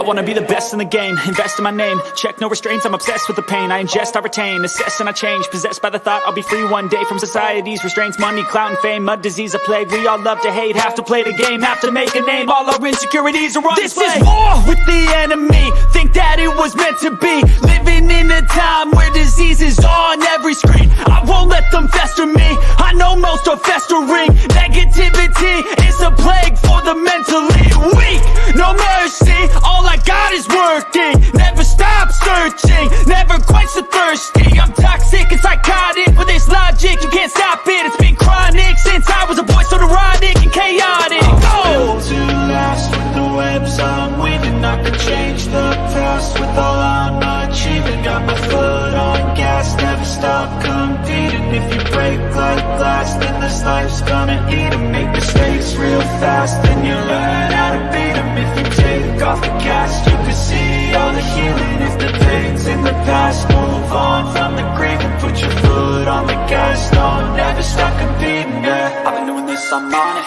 I wanna be the best in the game, invest in my name, check no restraints, I'm obsessed with the pain. I ingest, I retain, assess and I change, possessed by the thought I'll be free one day from society's restraints. Money, clout and fame, mud, disease, a plague. We all love to hate, have to play the game, have to make a name. All our insecurities are on display. This is war with the enemy, think that it was meant to be. Living in a time where disease is on every screen. I won't let them fester me, I know most are festering. Negativity is a plague for the mentally weak. No mercy, all I got is working. Never stop searching, never quite so thirsty. I'm toxic and psychotic, with this logic you can't stop it. It's been chronic since I was a boy, so neurotic and chaotic. I'm built to last with the webs I'm weaving. I could change the past with all I'm achieving. Got my foot on gas, never stop competing. If you break like glass, then this life's gonna eat 'em. Make mistakes real fast, then you learn how to beat 'em. If you take off the cast, you can see all the healing. If the pain's in the past, move on from the grave and put your foot on the gas. No, never stop competing, yeah. I've been doing this, I'm on it.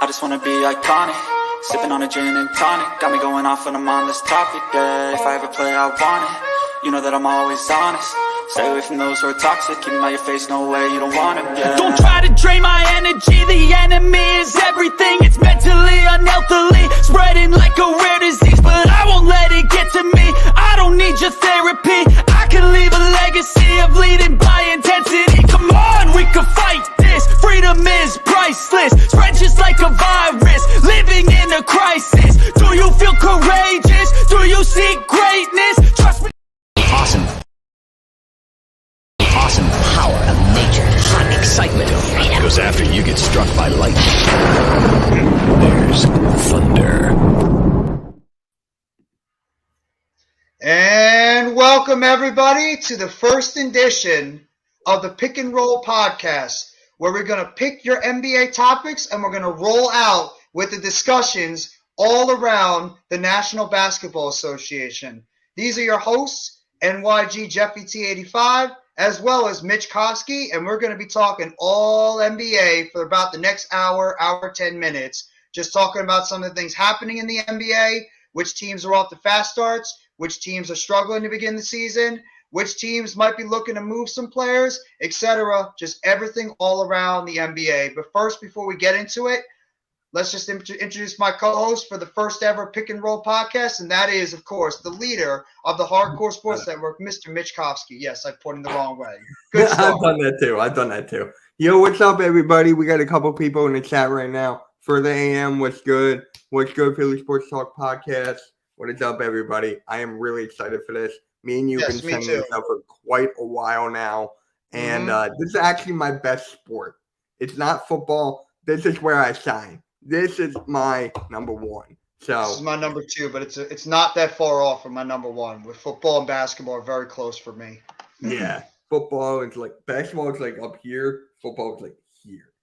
I just wanna be iconic. Sipping on a gin and tonic, got me going off when I'm on this topic, yeah. If I ever play, I want it. You know that I'm always honest. Stay away from those who are toxic. Keep them out your face, no way, you don't want it, yeah. Don't try to drain my energy. The enemy is everything. It's mentally, unhealthily, spreading like a rare disease. But I won't let it get to me. I don't need your therapy. I can leave a legacy of leading by intensity. Come on, we can fight this. Freedom is priceless. Spread just like a virus. Living in a crisis. Do you feel courageous? Do you seek greatness? Trust me. Awesome power of nature. Hot excitement of freedom. Goes after you get struck by lightning. There's thunder. And welcome everybody to the first edition of the Pick and Roll podcast, where we're going to pick your NBA topics and we're going to roll out with the discussions all around the National Basketball Association. These are your hosts, NYG Jeffy T85, as well as Mitch Kofsky, and we're going to be talking all NBA for about the next hour 10 minutes, just talking about some of the things happening in the NBA, which teams are off to fast starts, which teams are struggling to begin the season, which teams might be looking to move some players, etc. Just everything all around the NBA. But first, before we get into it, let's just introduce my co-host for the first ever Pick and Roll podcast, and that is, of course, the leader of the Hardcore Sports Network, Mr. Mitch Kofsky. Yes, I put him the wrong way. Good start. I've done that too. Yo, what's up, everybody? We got a couple people in the chat right now. For the AM, what's good? What's good, Philly Sports Talk Podcast? What is up, everybody? I am really excited for this. Me and you have been saying this up for quite a while now, and this is actually my best sport. It's not football. This is where I shine. This is my number one. So this is my number two, but it's not that far off from my number one. With football and basketball are very close for me. Yeah, football is like basketball is like up here. Football is like here.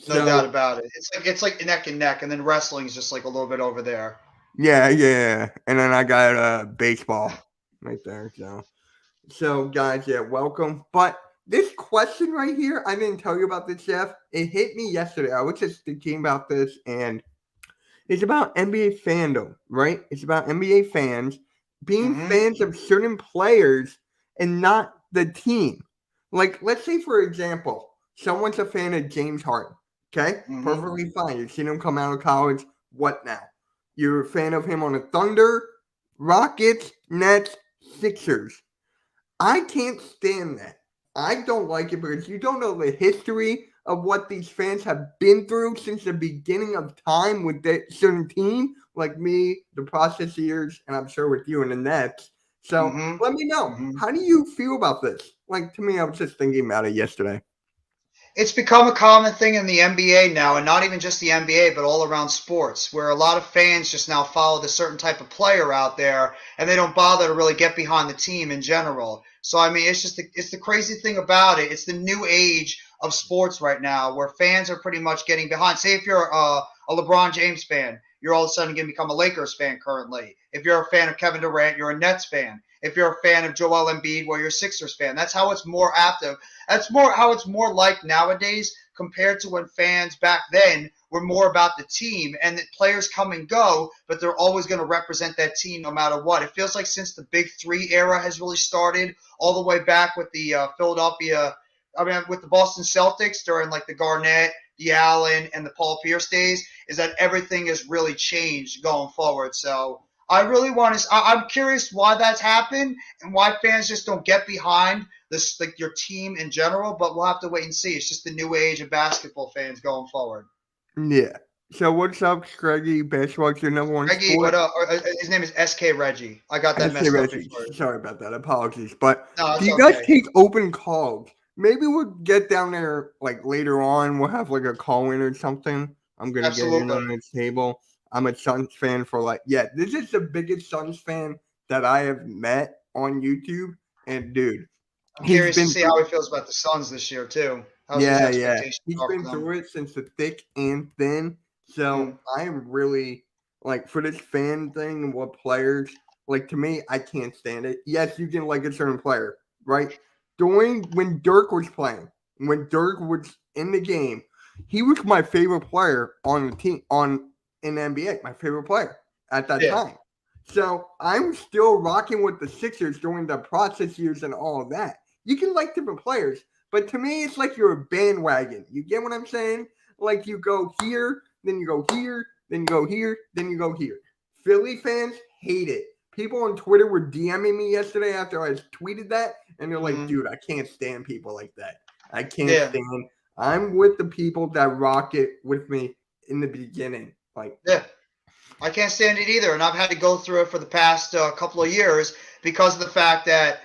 No doubt about it. It's like neck and neck, and then wrestling is just like a little bit over there. Yeah. And then I got baseball right there. So guys, yeah, welcome. But this question right here, I didn't tell you about this, Jeff. It hit me yesterday. I was just thinking about this, and it's about NBA fandom, right? It's about NBA fans being fans of certain players and not the team. Like, let's say, for example, someone's a fan of James Harden, okay? Perfectly fine. You've seen him come out of college. What now? You're a fan of him on the Thunder, Rockets, Nets, Sixers. I can't stand that. I don't like it because you don't know the history of what these fans have been through since the beginning of time with that certain team, like me, the Processors, and I'm sure with you and the Nets. So let me know. How do you feel about this? Like, to me, I was just thinking about it yesterday. It's become a common thing in the NBA now, and not even just the NBA, but all around sports, where a lot of fans just now follow the certain type of player out there, and they don't bother to really get behind the team in general. So, I mean, it's the crazy thing about it. It's the new age of sports right now, where fans are pretty much getting behind. Say if you're a LeBron James fan, you're all of a sudden going to become a Lakers fan currently. If you're a fan of Kevin Durant, you're a Nets fan. if you're a fan of Joel Embiid or you're a Sixers fan. That's how it's more active. That's more how it's more like nowadays compared to when fans back then were more about the team and that players come and go, but they're always going to represent that team no matter what. It feels like since the Big Three era has really started, all the way back with the with the Boston Celtics during like the Garnett, the Allen, and the Paul Pierce days, is that everything has really changed going forward. So I really want to. I'm curious why that's happened and why fans just don't get behind this, like your team in general. But we'll have to wait and see. It's just the new age of basketball fans going forward. Yeah. So what's up, Screggy? Basketball's your number one Reggie, sport. his name is SK Reggie. I got that messed up before. Sorry about that. Apologies. But No, do you it's guys okay. take open calls? Maybe we'll get down there like later on. We'll have like a call in or something. I'm gonna get in on Absolutely. this table. I'm a Suns fan for this is the biggest Suns fan that I have met on YouTube. And dude, I'm he's curious to been see how he feels about the Suns this year too. How's his yeah. expectations He's are been for them? through it since the thick and thin. So I am really like for this fan thing and what players like to me, I can't stand it. Yes, you can like a certain player, right? During when Dirk was playing, when Dirk was in the game, he was my favorite player on the team in the NBA, my favorite player at that Yeah. time. So I'm still rocking with the Sixers during the process years and all of that. You can like different players, but to me, it's like you're a bandwagon. You get what I'm saying? Like you go here, then you go here, then you go here, then you go here. Philly fans hate it. People on Twitter were DMing me yesterday after I tweeted that, and they're like, dude, I can't stand people like that. I can't stand. I'm with the people that rock it with me in the beginning. Yeah. I can't stand it either, and I've had to go through it for the past couple of years because of the fact that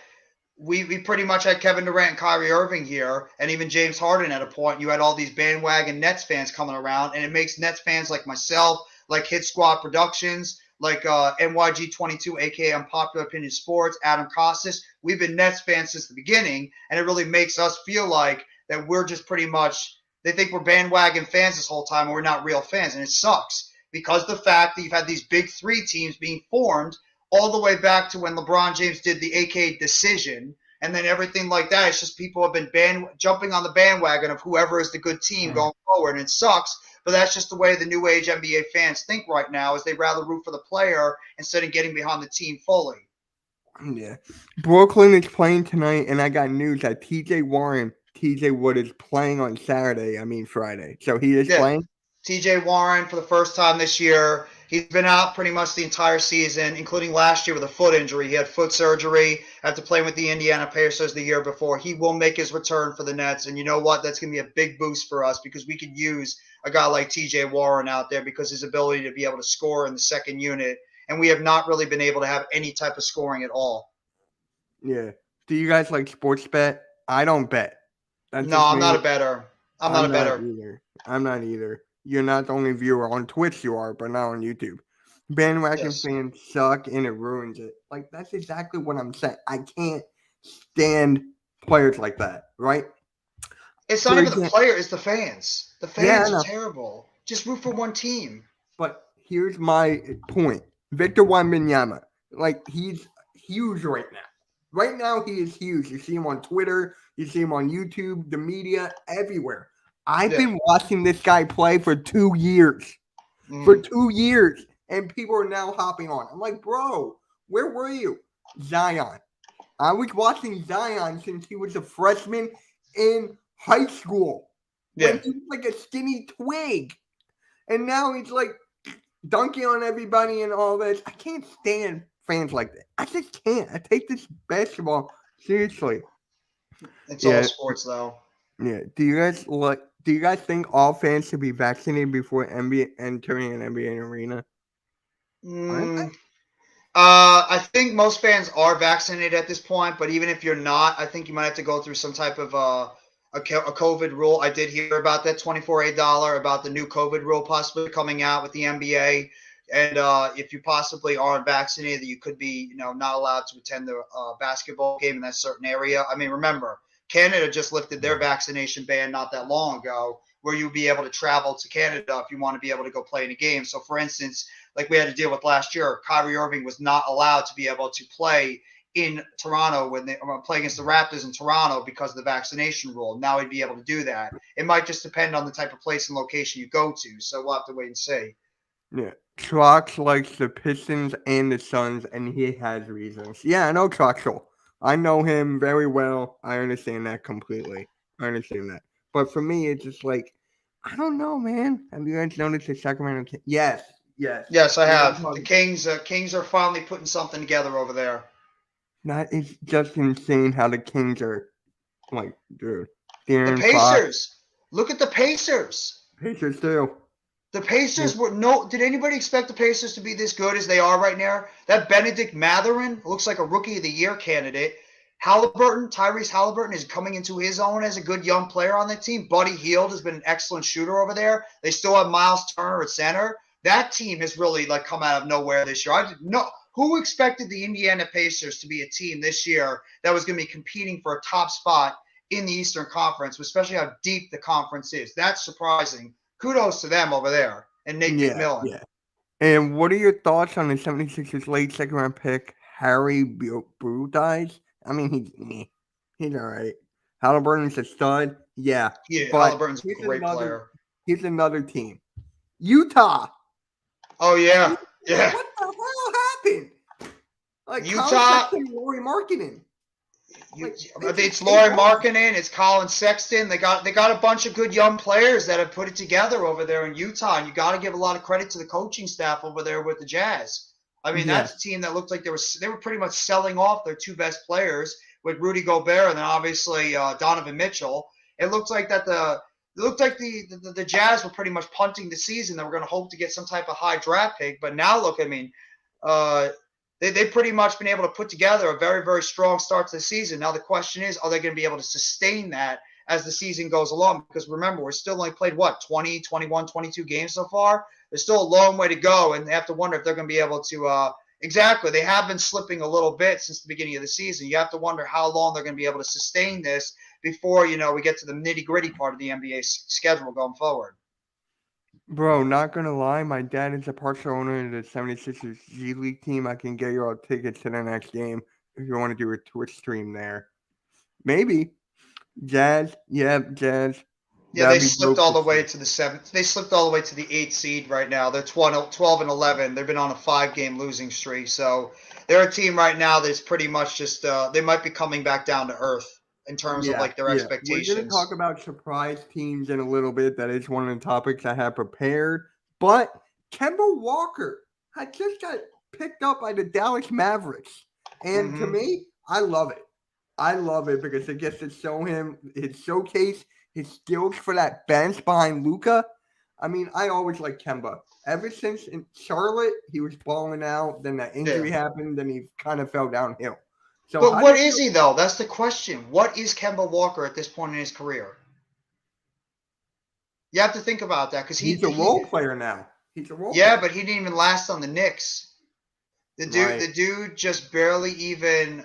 we pretty much had Kevin Durant and Kyrie Irving here, and even James Harden at a point. You had all these bandwagon Nets fans coming around, and it makes Nets fans like myself, like Hit Squad Productions, like NYG22, aka Unpopular Opinion Sports, Adam Costas. We've been Nets fans since the beginning, and it really makes us feel like that we're just pretty much, they think we're bandwagon fans this whole time, and we're not real fans, and it sucks. Because the fact that you've had these big three teams being formed all the way back to when LeBron James did the AK decision, and then everything like that. It's just people have been jumping on the bandwagon of whoever is the good team going forward, and it sucks. But that's just the way the new age NBA fans think right now, is they'd rather root for the player instead of getting behind the team fully. Yeah. Brooklyn is playing tonight, and I got news that TJ Wood is playing on Friday. So he is playing? TJ Warren for the first time this year. He's been out pretty much the entire season, including last year with a foot injury. He had foot surgery after playing with the Indiana Pacers the year before. He will make his return for the Nets, and you know what? That's going to be a big boost for us because we could use a guy like TJ Warren out there because his ability to be able to score in the second unit, and we have not really been able to have any type of scoring at all. Yeah. Do you guys like sports bet? I don't bet. No, I'm not a bettor. I'm not a bettor. I'm not either. You're not the only viewer on Twitch, you are, but not on YouTube. Bandwagon fans suck and it ruins it. Like, that's exactly what I'm saying. I can't stand players like that, right? It's not even the player, it's the fans. The fans are terrible. Just root for one team. But here's my point. Victor Wembanyama, like, he's huge right now. Right now, he is huge. You see him on Twitter. You see him on YouTube, the media, everywhere. I've been watching this guy play for 2 years. For 2 years. And people are now hopping on. I'm like, bro, where were you? Zion. I was watching Zion since he was a freshman in high school. When he was like a skinny twig. And now he's like dunking on everybody and all this. I can't stand fans like that. I just can't. I take this basketball seriously. It's all sports, though. Yeah. Do you guys think all fans should be vaccinated before entering an NBA arena? I think most fans are vaccinated at this point, but even if you're not, I think you might have to go through some type of a COVID rule. I did hear about that $24 about the new COVID rule possibly coming out with the NBA. And if you possibly aren't vaccinated, you could be, not allowed to attend the basketball game in that certain area. I mean, remember, Canada just lifted their vaccination ban not that long ago, where you'll be able to travel to Canada if you want to be able to go play in a game. So, for instance, like we had to deal with last year, Kyrie Irving was not allowed to be able to play in Toronto when they play against the Raptors in Toronto because of the vaccination rule. Now he'd be able to do that. It might just depend on the type of place and location you go to. So we'll have to wait and see. Yeah. Trox likes the Pistons and the Suns, and he has reasons. Yeah, I know Troxel. I know him very well. I understand that completely. I understand that. But for me, it's just like, I don't know, man. Have you guys noticed the Sacramento Kings? Yes. Yes, I have. The Kings are finally putting something together over there. That is just insane how the Kings are, like, dude. The Pacers. Look at the Pacers. Pacers too. The Pacers were did anybody expect the Pacers to be this good as they are right now? That Benedict Mathurin looks like a Rookie of the Year candidate. Tyrese Halliburton is coming into his own as a good young player on that team. Buddy Hield has been an excellent shooter over there. They still have Miles Turner at center. That team has really come out of nowhere this year. I didn't know who expected the Indiana Pacers to be a team this year that was going to be competing for a top spot in the Eastern Conference, especially how deep the conference is. That's surprising. Kudos to them over there and Nate McMillan. Yeah. And what are your thoughts on the 76ers late second-round pick, Harry Brudais? I mean, he's all right. Halliburton's a stud. Yeah. Yeah, Halliburton's a great player. Here's another team. Utah. Oh, yeah. Yeah. What the hell happened? Like Utah. Lauri Markkanen. It's Lauri Markkanen. It's Colin Sexton. They got a bunch of good young players that have put it together over there in Utah. And you got to give a lot of credit to the coaching staff over there with the Jazz. I mean, that's a team that looked like they were pretty much selling off their two best players with Rudy Gobert and then obviously Donovan Mitchell. It looked like the Jazz were pretty much punting the season. They were going to hope to get some type of high draft pick. But now look, I mean, they've pretty much been able to put together a very, very strong start to the season. Now the question is, are they going to be able to sustain that as the season goes along? Because remember, we're still only played, 20, 21, 22 games so far? There's still a long way to go, and they have to wonder if they're going to be able to exactly. They have been slipping a little bit since the beginning of the season. You have to wonder how long they're going to be able to sustain this before, we get to the nitty-gritty part of the NBA schedule going forward. Bro, not going to lie, my dad is a partial owner of the 76ers G League team. I can get you all tickets to the next game if you want to do a Twitch stream there. Maybe. Jazz. Yeah, Jazz. Yeah, they slipped all the way to the 7th. They slipped all the way to the 8th seed right now. They're 12 and 11. They've been on a 5-game losing streak. So they're a team right now that's pretty much just they might be coming back down to earth in terms of their expectations. We're going to talk about surprise teams in a little bit. That is one of the topics I have prepared. But Kemba Walker had just got picked up by the Dallas Mavericks. And to me, I love it. I love it because it gets to show him his showcase, his skills for that bench behind Luka. I mean, I always liked Kemba. Ever since in Charlotte, he was balling out. Then that injury happened. Then he kind of fell downhill. So but what is he, though? That's the question. What is Kemba Walker at this point in his career? You have to think about that because he's a role player now. He's a role player. But he didn't even last on the Knicks. The dude just barely even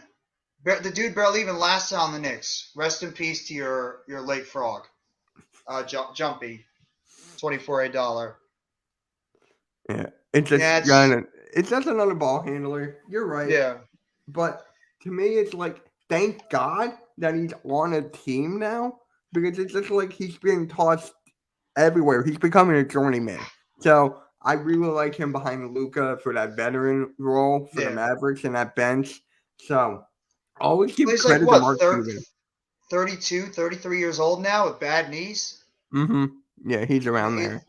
lasted on the Knicks. Rest in peace to your late frog, Jumpy, $24. Yeah, it's just another ball handler. You're right. Yeah, but to me, it's like thank God that he's on a team now because it's just like he's being tossed everywhere. He's becoming a journeyman. So I really like him behind Luka for that veteran role for the Mavericks and that bench. So always give credit to Mark Cuban. 32, 33 years old now with bad knees. Mm-hmm. Yeah, he's around there.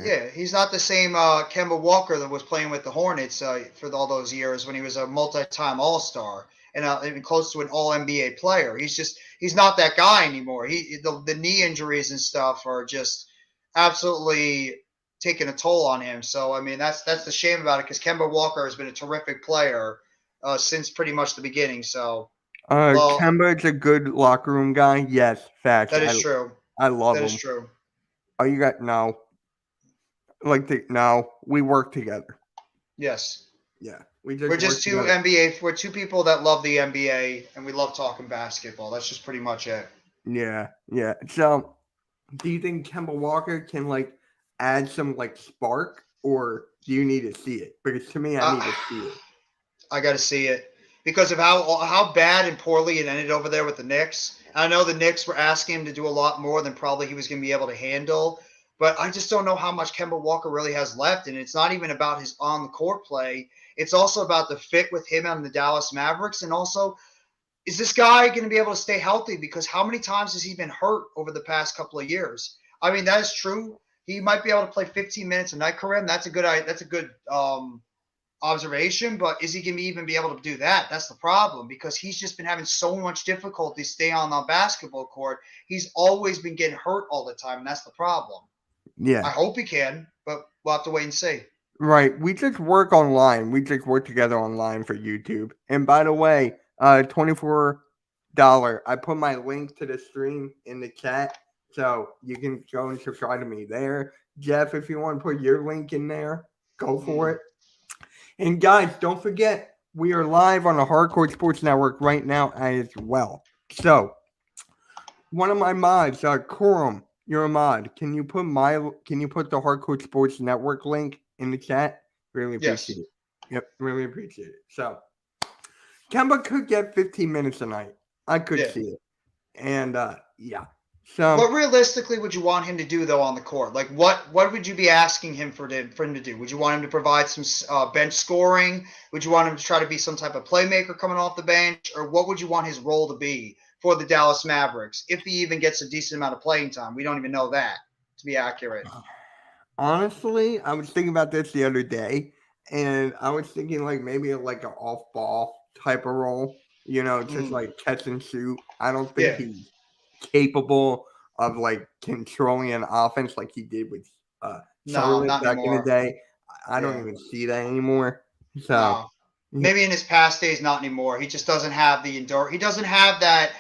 Yeah, he's not the same Kemba Walker that was playing with the Hornets for all those years when he was a multi-time All-Star and even close to an All-NBA player. He's not that guy anymore. The knee injuries and stuff are just absolutely taking a toll on him. So I mean that's the shame about it because Kemba Walker has been a terrific player since pretty much the beginning. So Kemba is a good locker room guy. Yes, facts. That is true. I love him. That is true. Oh, you got no. We work together. Yes. Yeah. We're just two NBA. We're two people that love the NBA and we love talking basketball. That's just pretty much it. Yeah. Yeah. So, do you think Kemba Walker can add some spark, or do you need to see it? Because to me, I need to see it. I got to see it. because of how bad and poorly it ended over there with the Knicks. I know the Knicks were asking him to do a lot more than probably he was going to be able to handle, but I just don't know how much Kemba Walker really has left. And it's not even about his on the court play. It's also about the fit with him and the Dallas Mavericks. And also, is this guy going to be able to stay healthy? Because how many times has he been hurt over the past couple of years? I mean, that is true. He might be able to play 15 minutes a night, Kareem. That's a good observation. But is he going to even be able to do that? That's the problem, because he's just been having so much difficulty staying on the basketball court. He's always been getting hurt all the time, and that's the problem. Yeah. I hope he can, but we'll have to wait and see. Right. We just work online. We just work together online for YouTube. And by the way, $24. I put my link to the stream in the chat, so you can go and subscribe to me there. Jeff, if you want to put your link in there, go for it. And guys, don't forget, we are live on the Hardcore Sports Network right now as well. So, one of my mods, Corum, you're a mod. Can you put the Hardcore Sports Network link in the chat? Really appreciate it. Yep, really appreciate it. So, Kemba could get 15 minutes a night. I could see it. And, yeah. So, what realistically would you want him to do, though, on the court? Like, what would you be asking him for him to do? Would you want him to provide some bench scoring? Would you want him to try to be some type of playmaker coming off the bench? Or what would you want his role to be for the Dallas Mavericks, if he even gets a decent amount of playing time? We don't even know that, to be accurate. Honestly, I was thinking about this the other day, and I was thinking maybe like an off-ball type of role, just like catch and shoot. I don't think he's capable of controlling an offense like he did with Charlotte back in the day. I don't even see that anymore. So maybe in his past days, not anymore. He just doesn't have the endurance. He doesn't have that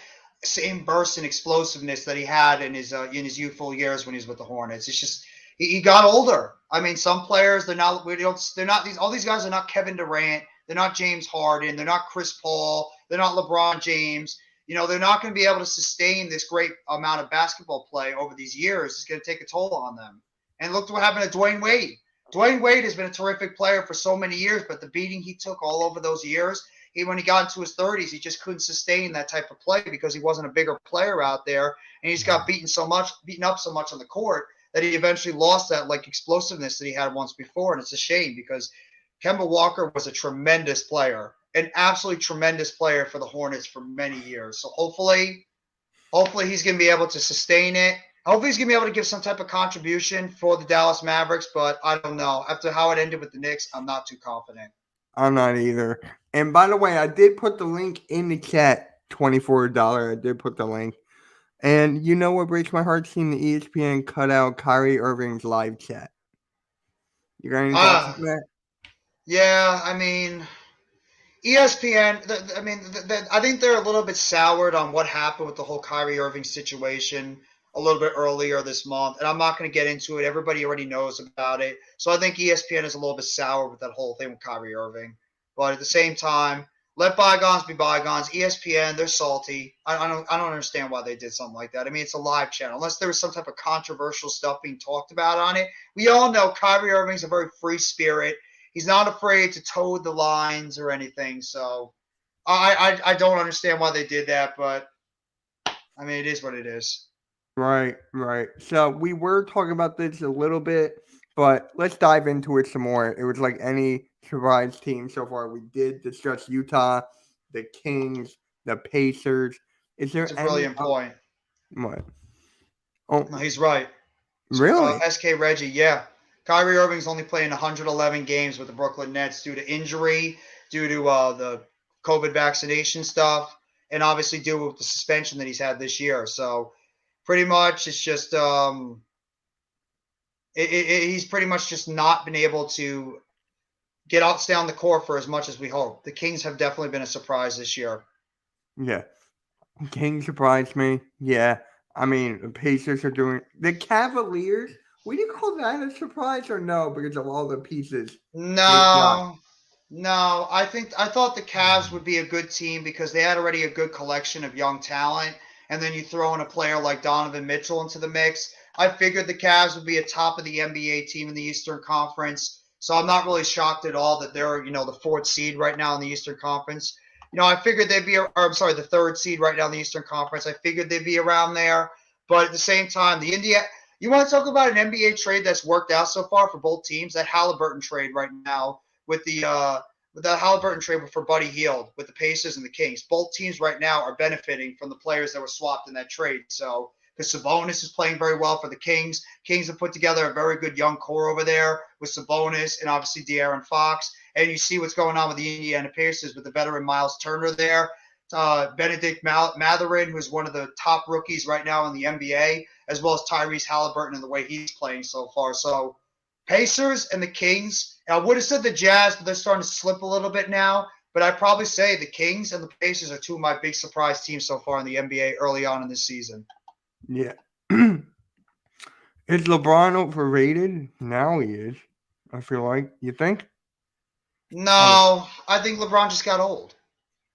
same burst and explosiveness that he had in his youthful years when he was with the Hornets. It's just he got older. I mean, some players all these guys are not Kevin Durant. They're not James Harden. They're not Chris Paul. They're not LeBron James. They're not going to be able to sustain this great amount of basketball play over these years. It's going to take a toll on them. And look what happened to Dwayne Wade. Dwayne Wade has been a terrific player for so many years, but the beating he took all over those years, when he got into his 30s, he just couldn't sustain that type of play because he wasn't a bigger player out there, and he just got beaten up so much on the court that he eventually lost that explosiveness that he had once before. And it's a shame, because Kemba Walker was a tremendous player, an absolutely tremendous player for the Hornets for many years. So hopefully he's going to be able to sustain it. Hopefully he's going to be able to give some type of contribution for the Dallas Mavericks, but I don't know. After how it ended with the Knicks, I'm not too confident. I'm not either. And by the way, I did put the link in the chat, $24. I did put the link. And you know what breaks my heart? Seeing the ESPN cut out Kyrie Irving's live chat. You got any thoughts on that? Yeah, I mean, ESPN, I think they're a little bit soured on what happened with the whole Kyrie Irving situation a little bit earlier this month. And I'm not going to get into it. Everybody already knows about it. So I think ESPN is a little bit sour with that whole thing with Kyrie Irving. But at the same time, let bygones be bygones. ESPN, they're salty. I don't understand why they did something like that. I mean, it's a live channel. Unless there was some type of controversial stuff being talked about on it. We all know Kyrie Irving's a very free spirit. He's not afraid to toe the lines or anything. So I don't understand why they did that. But, I mean, it is what it is. Right. So we were talking about this a little bit, but let's dive into it some more. It was like any surprise team so far. We did discuss Utah, the Kings, the Pacers. Is there That's a brilliant point. What? Oh, no, he's right. Really? SK Reggie, yeah. Kyrie Irving's only playing 111 games with the Brooklyn Nets due to injury, due to the COVID vaccination stuff, and obviously due to the suspension that he's had this year. So pretty much it's just he's pretty much just not been able to stay on the court for as much as we hope. The Kings have definitely been a surprise this year. Yeah. Kings surprised me. Yeah. I mean, the Pacers are doing – the Cavaliers, would you call that a surprise or no because of all the pieces? No. I thought the Cavs would be a good team because they had already a good collection of young talent, and then you throw in a player like Donovan Mitchell into the mix. I figured the Cavs would be a top of the NBA team in the Eastern Conference, so I'm not really shocked at all that they're, the fourth seed right now in the Eastern Conference. I figured they'd be, or I'm sorry, the third seed right now in the Eastern Conference. I figured they'd be around there. But at the same time, you want to talk about an NBA trade that's worked out so far for both teams? That Halliburton trade right now with the Halliburton trade for Buddy Hield with the Pacers and the Kings. Both teams right now are benefiting from the players that were swapped in that trade. So, because Sabonis is playing very well for the Kings. Kings have put together a very good young core over there with Sabonis and obviously De'Aaron Fox. And you see what's going on with the Indiana Pacers with the veteran Miles Turner there. Benedict Mathurin, who's one of the top rookies right now in the NBA, as well as Tyrese Halliburton and the way he's playing so far. So Pacers and the Kings. I would have said the Jazz, but they're starting to slip a little bit now. But I'd probably say the Kings and the Pacers are two of my big surprise teams so far in the NBA early on in this season. Yeah. Is LeBron overrated? Now he is. I feel like. You think? No, I think LeBron just got old.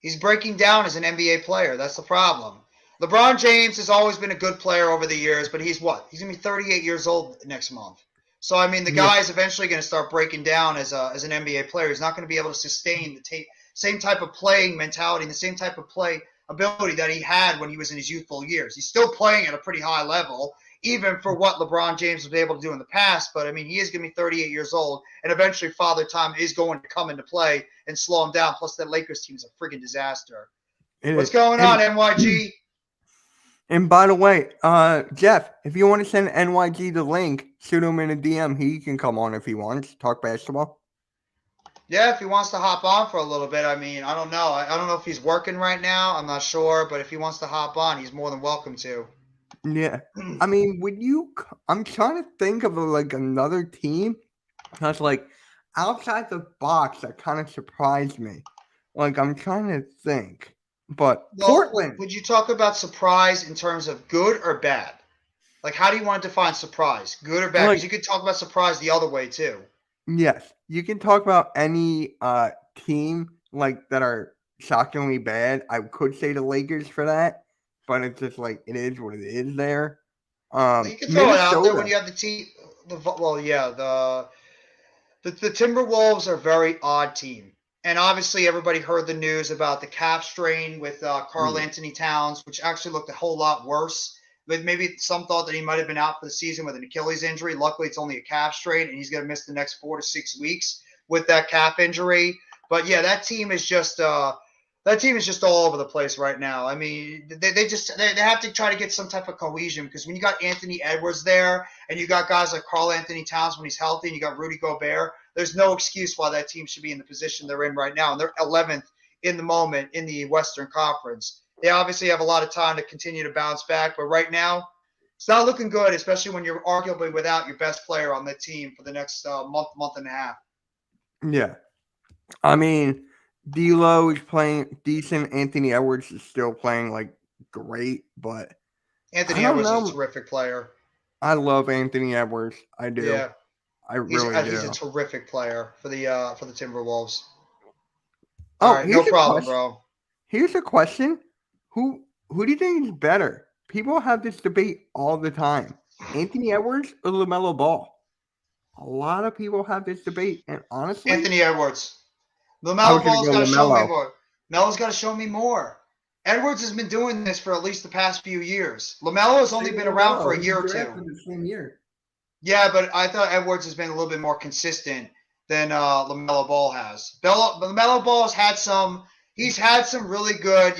He's breaking down as an NBA player. That's the problem. LeBron James has always been a good player over the years, but he's what? He's going to be 38 years old next month. So, I mean, the guy is eventually going to start breaking down as an NBA player. He's not going to be able to sustain the same type of playing mentality and the same type of play ability that he had when he was in his youthful years. He's still playing at a pretty high level, even for what LeBron James was able to do in the past. But, I mean, he is going to be 38 years old, and eventually Father Time is going to come into play and slow him down. Plus, that Lakers team is a friggin' disaster. What's going on, NYG? And by the way, Jeff, if you want to send NYG the link, shoot him in a DM. He can come on if he wants. Talk basketball. Yeah, if he wants to hop on for a little bit. I mean, I don't know. I don't know if he's working right now. I'm not sure. But if he wants to hop on, he's more than welcome to. Yeah. I mean, I'm trying to think of another team that's outside the box that kind of surprised me. I'm trying to think. But Portland. Would you talk about surprise in terms of good or bad? How do you want to define surprise? Good or bad? Because you could talk about surprise the other way too. Yes. You can talk about any team that are shockingly bad. I could say the Lakers for that, but it's just it is what it is there. You can throw it out there when you have the team. The Timberwolves are a very odd team. And obviously, everybody heard the news about the calf strain with Karl Anthony Towns, which actually looked a whole lot worse. But maybe some thought that he might have been out for the season with an Achilles injury. Luckily, it's only a calf strain, and he's going to miss the next 4 to 6 weeks with that calf injury. But yeah, that team is just all over the place right now. I mean, they have to try to get some type of cohesion, because when you got Anthony Edwards there, and you got guys like Karl Anthony Towns when he's healthy, and you got Rudy Gobert, there's no excuse why that team should be in the position they're in right now. And they're 11th in the moment in the Western Conference. They obviously have a lot of time to continue to bounce back, but right now it's not looking good, especially when you're arguably without your best player on the team for the next month and a half. Yeah. I mean, D'Lo is playing decent. Anthony Edwards is still playing great, but Anthony Edwards is a terrific player. I love Anthony Edwards. I do. Yeah. I really do. He's a terrific player for the Timberwolves. Oh, all right, no problem, bro. Here's a question: Who do you think is better? People have this debate all the time: Anthony Edwards or LaMelo Ball. A lot of people have this debate, and honestly, Anthony Edwards. LaMelo Ball's got to show me more. Melo's got to show me more. Edwards has been doing this for at least the past few years. LaMelo has only been around for a year or two. The same year. Yeah, but I thought Edwards has been a little bit more consistent than LaMelo Ball has. LaMelo Ball has had some really good,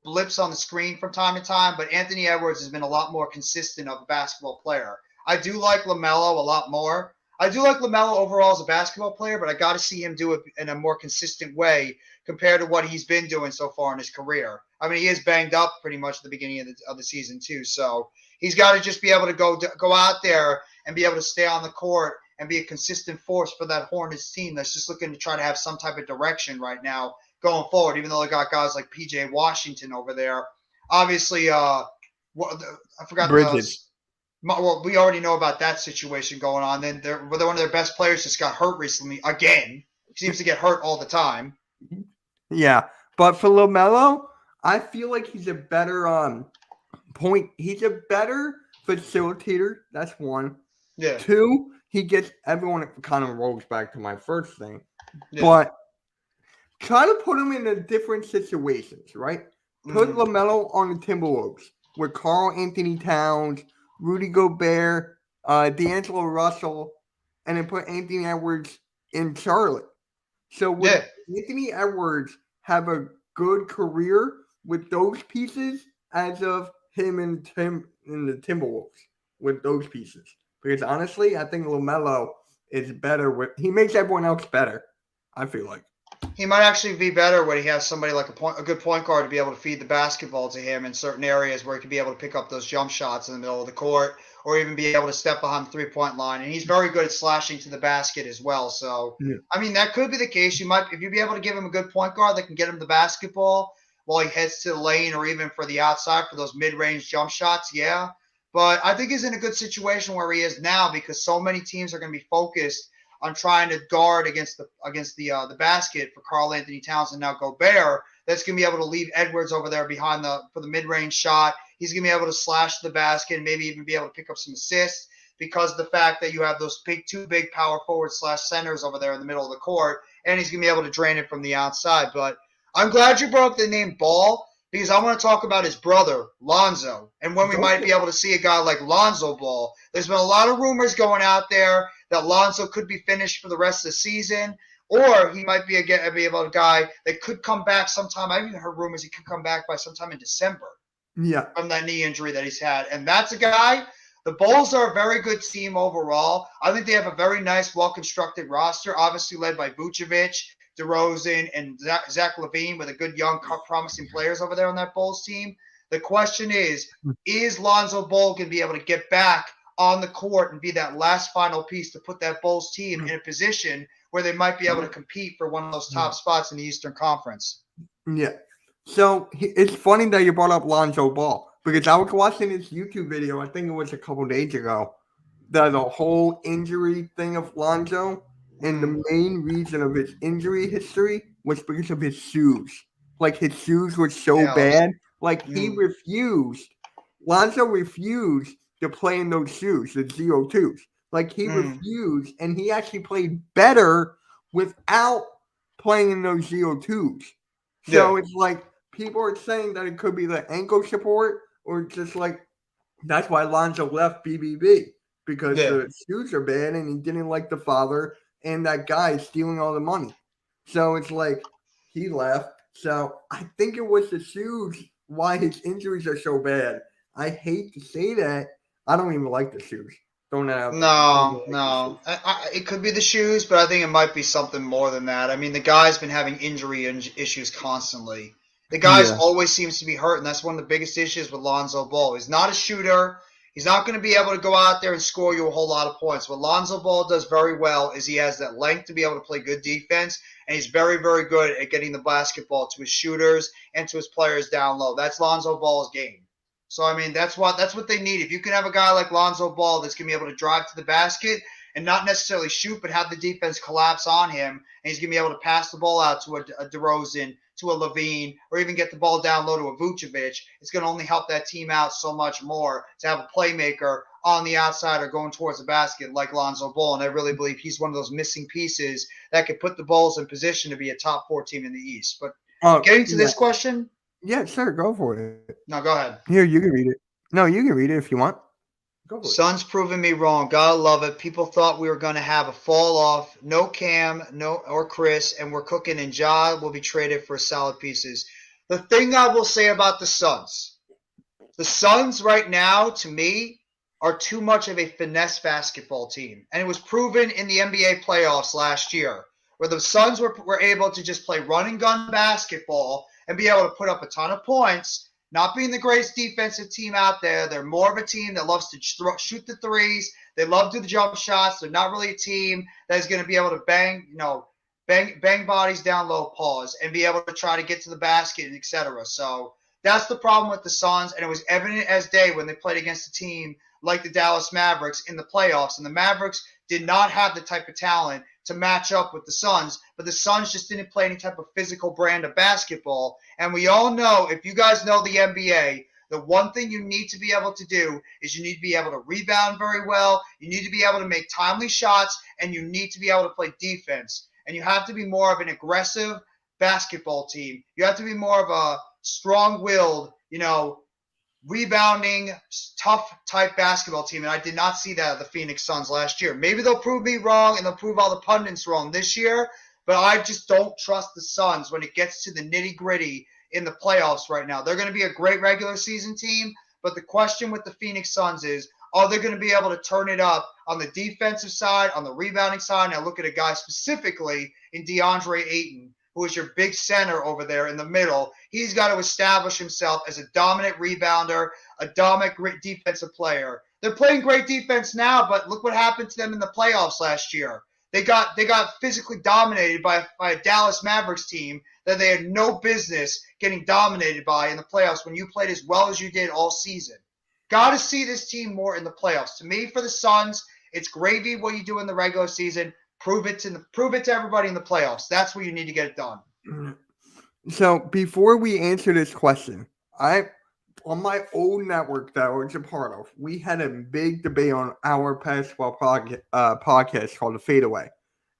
blips on the screen from time to time, but Anthony Edwards has been a lot more consistent of a basketball player. I do like LaMelo a lot more. I do like LaMelo overall as a basketball player, but I got to see him do it in a more consistent way compared to what he's been doing so far in his career. I mean, he is banged up pretty much at the beginning of the season too, so he's got to just be able to go out there and be able to stay on the court and be a consistent force for that Hornets team that's just looking to try to have some type of direction right now going forward, even though they got guys like P.J. Washington over there. Obviously, I forgot Bridges. Well, we already know about that situation going on. Then one of their best players just got hurt recently again. He seems to get hurt all the time. Yeah, but for LaMelo, I feel like he's a better He's a better facilitator. That's one. Yeah. 2, he gets everyone. It kind of rolls back to my first thing, but try to put him in a different situations, right? Put LaMelo on the Timberwolves with Karl Anthony Towns, Rudy Gobert, D'Angelo Russell, and then put Anthony Edwards in Charlotte. So would Anthony Edwards have a good career with those pieces as of him and Tim in the Timberwolves with those pieces? Because honestly, I think LaMelo is better he makes everyone else better, I feel like. He might actually be better when he has somebody like a good point guard to be able to feed the basketball to him in certain areas where he can be able to pick up those jump shots in the middle of the court or even be able to step behind the three-point line. And he's very good at slashing to the basket as well. So, I mean, that could be the case. If you'd be able to give him a good point guard that can get him the basketball while he heads to the lane or even for the outside for those mid-range jump shots, yeah. But I think he's in a good situation where he is now because so many teams are going to be focused on trying to guard against the basket for Karl Anthony Towns and now Gobert. That's going to be able to leave Edwards over there for the mid-range shot. He's going to be able to slash the basket and maybe even be able to pick up some assists because of the fact that you have those two big power forward / centers over there in the middle of the court, and he's going to be able to drain it from the outside. But I'm glad you brought up the name Ball because I want to talk about his brother, Lonzo, and when we might be able to see a guy like Lonzo Ball. There's been a lot of rumors going out there that Lonzo could be finished for the rest of the season, or he might be a guy that could come back sometime. I've even heard rumors he could come back by sometime in December from that knee injury that he's had. And that's a guy, the Bulls are a very good team overall. I think they have a very nice, well-constructed roster, obviously led by Vucevic, DeRozan, and Zach LaVine with a good young, promising players over there on that Bulls team. The question is Lonzo Ball going to be able to get back on the court and be that last final piece to put that Bulls team in a position where they might be able to compete for one of those top spots in the Eastern Conference? Yeah. So it's funny that you brought up Lonzo Ball because I was watching this YouTube video, I think it was a couple days ago, the whole injury thing of Lonzo, and the main reason of his injury history was because of his shoes. Like his shoes were so bad. Like Lonzo refused to play in those shoes, the ZO2s. Like he refused, and he actually played better without playing in those ZO2s. So it's like people are saying that it could be the ankle support, or just like that's why Lonzo left BBB because the shoes are bad, and he didn't like the father, and that guy is stealing all the money. So it's like he left. So I think it was the shoes why his injuries are so bad. I hate to say that. I don't even like the shoes. No. It could be the shoes, but I think it might be something more than that. I mean, the guy's been having injury issues constantly. The guy's always seems to be hurt, and that's one of the biggest issues with Lonzo Ball. He's not a shooter. He's not going to be able to go out there and score you a whole lot of points. What Lonzo Ball does very well is he has that length to be able to play good defense, and he's very, very good at getting the basketball to his shooters and to his players down low. That's Lonzo Ball's game. So, I mean, that's what they need. If you can have a guy like Lonzo Ball that's going to be able to drive to the basket and not necessarily shoot, but have the defense collapse on him, and he's going to be able to pass the ball out to a DeRozan, to a LaVine, or even get the ball down low to a Vucevic, it's going to only help that team out so much more to have a playmaker on the outside or going towards the basket like Lonzo Ball. And I really believe he's one of those missing pieces that could put the Bulls in position to be a top 4 team in the East. But getting to this question. Yeah, sure. Go for it. No, go ahead. Here, you can read it. No, you can read it if you want. Go for it. Suns proving me wrong. Gotta love it. People thought we were going to have a fall off. No Cam, or Chris, and we're cooking, and Ja will be traded for solid pieces. The thing I will say about the Suns right now, to me, are too much of a finesse basketball team. And it was proven in the NBA playoffs last year, where the Suns were able to just play run and gun basketball and be able to put up a ton of points, not being the greatest defensive team out there. They're more of a team that loves to shoot the threes. They love to do the jump shots. They're not really a team that is going to be able to bang bodies down low, pause, and be able to try to get to the basket, etc. So that's the problem with the Suns, and it was evident as day when they played against a team like the Dallas Mavericks in the playoffs. And the Mavericks did not have the type of talent to match up with the Suns, but the Suns just didn't play any type of physical brand of basketball. And we all know, if you guys know the NBA, the one thing you need to be able to do is you need to be able to rebound very well, you need to be able to make timely shots, and you need to be able to play defense. And you have to be more of an aggressive basketball team. You have to be more of a strong-willed, rebounding, tough type basketball team. And I did not see that at the Phoenix Suns last year. Maybe they'll prove me wrong and they'll prove all the pundits wrong this year, but I just don't trust the Suns when it gets to the nitty-gritty in the playoffs right now. They're going to be a great regular season team, but the question with the Phoenix Suns is, are they going to be able to turn it up on the defensive side, on the rebounding side? And I look at a guy specifically in DeAndre Ayton, who is your big center over there in the middle. He's got to establish himself as a dominant rebounder, a dominant defensive player. They're playing great defense now, but look what happened to them in the playoffs last year. They got physically dominated by a Dallas Mavericks team that they had no business getting dominated by in the playoffs when you played as well as you did all season. Got to see this team more in the playoffs. To me, for the Suns, it's gravy what you do in the regular season. Prove it to everybody in the playoffs. That's where you need to get it done. So before we answer this question, on my old network that I was a part of, we had a big debate on our basketball podcast called The Fadeaway.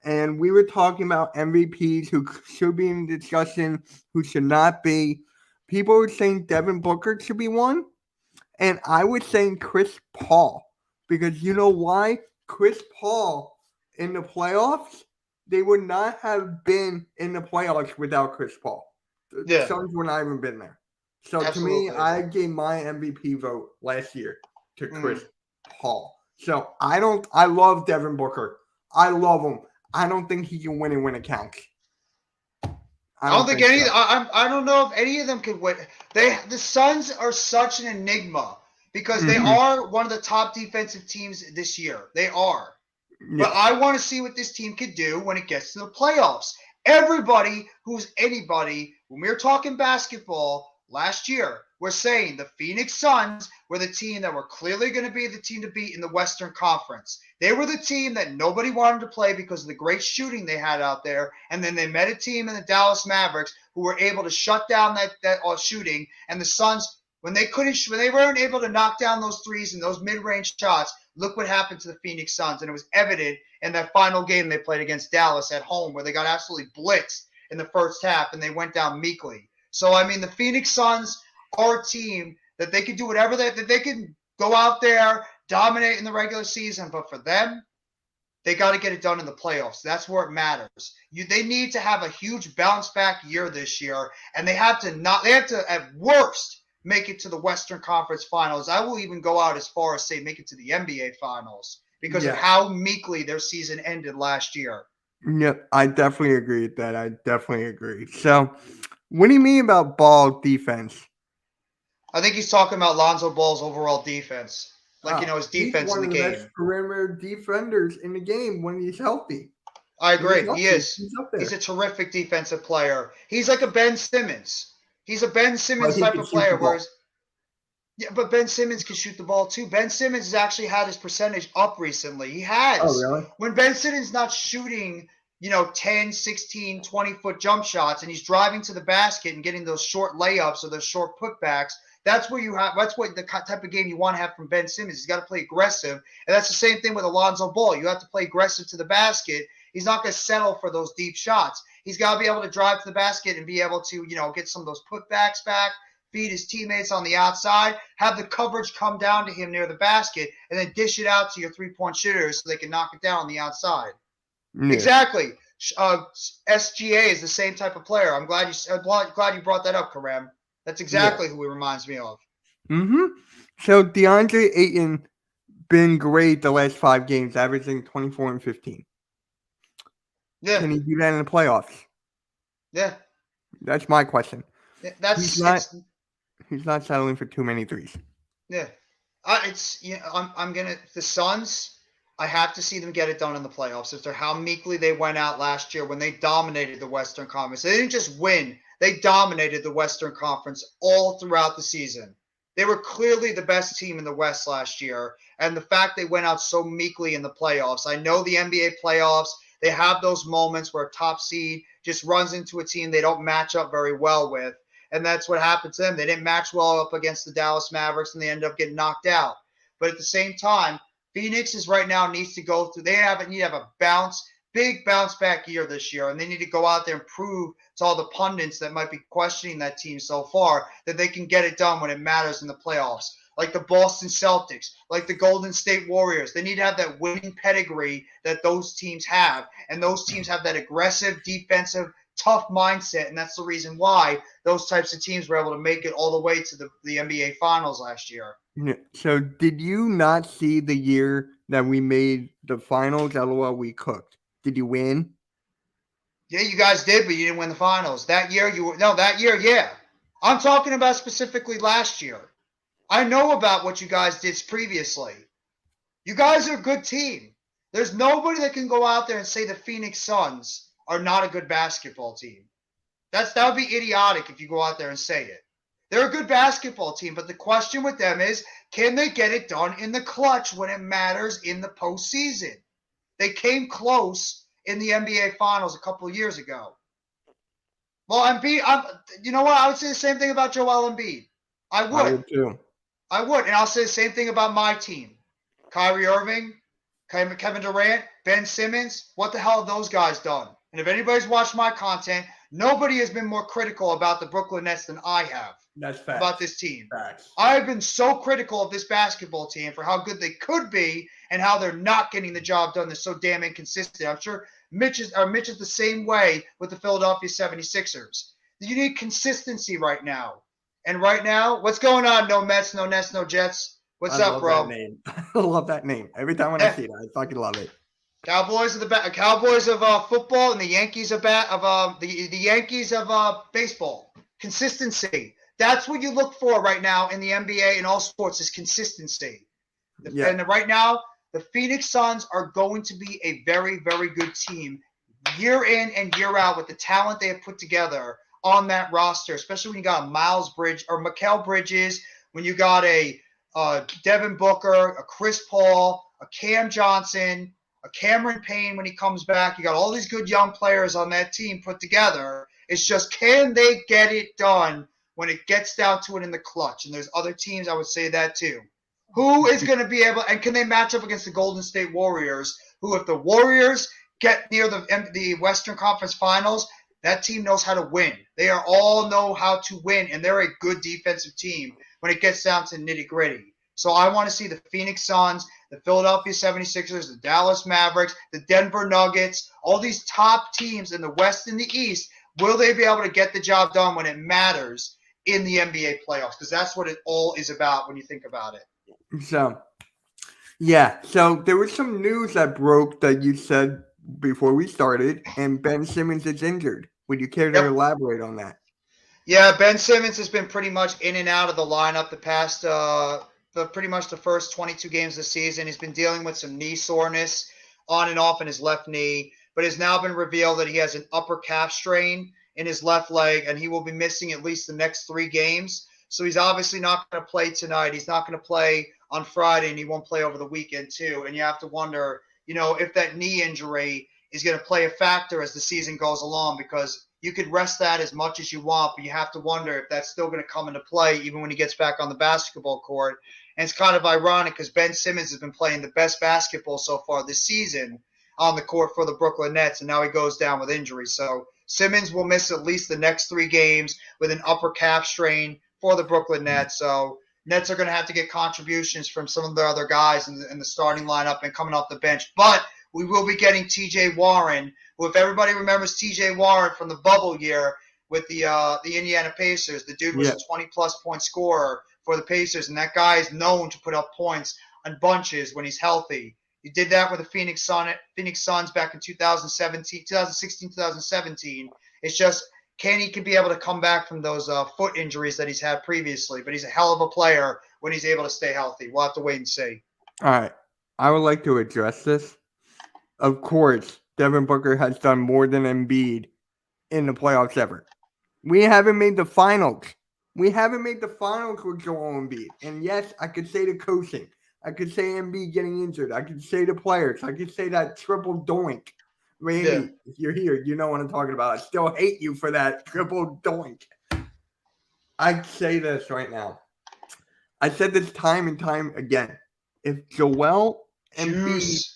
And we were talking about MVPs who should be in the discussion, who should not be. People were saying Devin Booker should be one. And I was saying Chris Paul. Because you know why? Chris Paul in the playoffs, they would not have been in the playoffs without Chris Paul. The Suns would not even been there. So Absolutely. To me, I gave my MVP vote last year to Chris Paul. So I love Devin Booker. I love him. I don't think he can win it when it counts. I don't think any. So. I don't know if any of them could win. The Suns are such an enigma because they are one of the top defensive teams this year. They are. Yeah. But I want to see what this team could do when it gets to the playoffs. Everybody who's anybody, when we were talking basketball last year, we're saying the Phoenix Suns were the team that were clearly going to be the team to beat in the Western Conference. They were the team that nobody wanted to play because of the great shooting they had out there. And then they met a team in the Dallas Mavericks who were able to shut down that shooting. And the Suns, when they weren't able to knock down those threes and those mid-range shots, look what happened to the Phoenix Suns. And it was evident in that final game they played against Dallas at home where they got absolutely blitzed in the first half and they went down meekly. So, I mean, the Phoenix Suns are a team that they can do whatever that they can go out there, dominate in the regular season. But for them, they got to get it done in the playoffs. That's where it matters. They need to have a huge bounce back year this year. And they have to at worst make it to the Western Conference Finals. I will even go out as far as say make it to the NBA Finals because of how meekly their season ended last year. Yep, I definitely agree with that. I definitely agree. So, what do you mean about Ball defense? I think he's talking about Lonzo Ball's overall defense. His defense in the game. He's one of the best perimeter defenders in the game when he's healthy. I agree. He is. He's a terrific defensive player. He's like a Ben Simmons. He's a Ben Simmons type of player. But Ben Simmons can shoot the ball too. Ben Simmons has actually had his percentage up recently. He has. Oh, really? When Ben Simmons not shooting, 10, 16, 20-foot jump shots, and he's driving to the basket and getting those short layups or those short putbacks, that's what the type of game you want to have from Ben Simmons. He's got to play aggressive. And that's the same thing with Alonzo Ball. You have to play aggressive to the basket. He's not going to settle for those deep shots. He's got to be able to drive to the basket and be able to, get some of those putbacks back, feed his teammates on the outside, have the coverage come down to him near the basket, and then dish it out to your three-point shooters so they can knock it down on the outside. Yeah. Exactly. SGA is the same type of player. I'm glad you brought that up, Karem. That's exactly who he reminds me of. Mm-hmm. So DeAndre Ayton been great the last 5 games, averaging 24 and 15. Yeah. Can he do that in the playoffs? Yeah. That's my question. Yeah, he's not settling for too many threes. Yeah. The Suns, I have to see them get it done in the playoffs after how meekly they went out last year when they dominated the Western Conference. They didn't just win. They dominated the Western Conference all throughout the season. They were clearly the best team in the West last year. And the fact they went out so meekly in the playoffs. I know the NBA playoffs, they have those moments where a top seed just runs into a team they don't match up very well with. And that's what happened to them. They didn't match well up against the Dallas Mavericks, and they ended up getting knocked out. But at the same time, Phoenix is right now needs to go through. Need to have a bounce big bounce back year this year, and they need to go out there and prove to all the pundits that might be questioning that team so far that they can get it done when it matters in the playoffs. Like the Boston Celtics, like the Golden State Warriors. They need to have that winning pedigree that those teams have, and those teams have that aggressive, defensive, tough mindset, and that's the reason why those types of teams were able to make it all the way to the NBA Finals last year. Yeah. So did you not see the year that we made the finals? LOL, we cooked. Did you win? Yeah, you guys did, but you didn't win the finals. That year, yeah. I'm talking about specifically last year. I know about what you guys did previously. You guys are a good team. There's nobody that can go out there and say the Phoenix Suns are not a good basketball team. That would be idiotic if you go out there and say it. They're a good basketball team, but the question with them is, can they get it done in the clutch when it matters in the postseason? They came close in the NBA Finals a couple of years ago. Well, Embiid, you know what? I would say the same thing about Joel Embiid. I would too. I would, and I'll say the same thing about my team. Kyrie Irving, Kevin Durant, Ben Simmons. What the hell have those guys done? And if anybody's watched my content, nobody has been more critical about the Brooklyn Nets than I have. That's facts. About this team. Facts. I've been so critical of this basketball team for how good they could be and how they're not getting the job done. They're so damn inconsistent. I'm sure Mitch is the same way with the Philadelphia 76ers. You need consistency right now. And right now, what's going on? No Mets, no Nets, no Jets. What's up, bro? That name. I love that name. Every time when I see it, I fucking love it. Cowboys of football and the Yankees of the Yankees of baseball. Consistency. That's what you look for right now in the NBA and all sports is consistency. Yeah. And right now, the Phoenix Suns are going to be a very, very good team year in and year out with the talent they have put together on that roster, especially when you got a Mikal Bridges, when you got a Devin Booker, a Chris Paul, a Cam Johnson, a Cameron Payne when he comes back. You got all these good young players on that team put together. It's just, can they get it done when it gets down to it in the clutch? And there's other teams I would say that too. Who is going to be able, and can they match up against the Golden State Warriors, who if the Warriors get near the Western Conference Finals, that team knows how to win. They all know how to win, and they're a good defensive team when it gets down to nitty-gritty. So I want to see the Phoenix Suns, the Philadelphia 76ers, the Dallas Mavericks, the Denver Nuggets, all these top teams in the West and the East. Will they be able to get the job done when it matters in the NBA playoffs? Because that's what it all is about when you think about it. So, yeah. So there was some news that broke that you said before we started, and Ben Simmons is injured. Would you care to elaborate on that? Yeah, Ben Simmons has been pretty much in and out of the lineup the past pretty much the first 22 games of the season. He's been dealing with some knee soreness on and off in his left knee, but it's now been revealed that he has an upper calf strain in his left leg, and he will be missing at least the next 3 games. So he's obviously not going to play tonight. He's not going to play on Friday, and he won't play over the weekend too. And you have to wonder, if that knee injury is going to play a factor as the season goes along, because you could rest that as much as you want, but you have to wonder if that's still going to come into play even when he gets back on the basketball court. And it's kind of ironic because Ben Simmons has been playing the best basketball so far this season on the court for the Brooklyn Nets, and now he goes down with injury. So Simmons will miss at least the next 3 games with an upper calf strain for the Brooklyn Nets. So Nets are going to have to get contributions from some of the other guys in the starting lineup and coming off the bench. But we will be getting T.J. Warren, who, if everybody remembers T.J. Warren from the bubble year with the Indiana Pacers, the dude was a 20-plus point scorer for the Pacers, and that guy is known to put up points on bunches when he's healthy. He did that with the Phoenix Suns back in 2016, 2017. It's just, can he be able to come back from those foot injuries that he's had previously? But he's a hell of a player when he's able to stay healthy. We'll have to wait and see. All right. I would like to address this. Of course, Devin Booker has done more than Embiid in the playoffs ever. We haven't made the finals. We haven't made the finals with Joel Embiid. And yes, I could say the coaching. I could say Embiid getting injured. I could say the players. I could say that triple doink. Randy, if you're here, you know what I'm talking about. I still hate you for that triple doink. I say this right now. I said this time and time again. If Joel Embiid...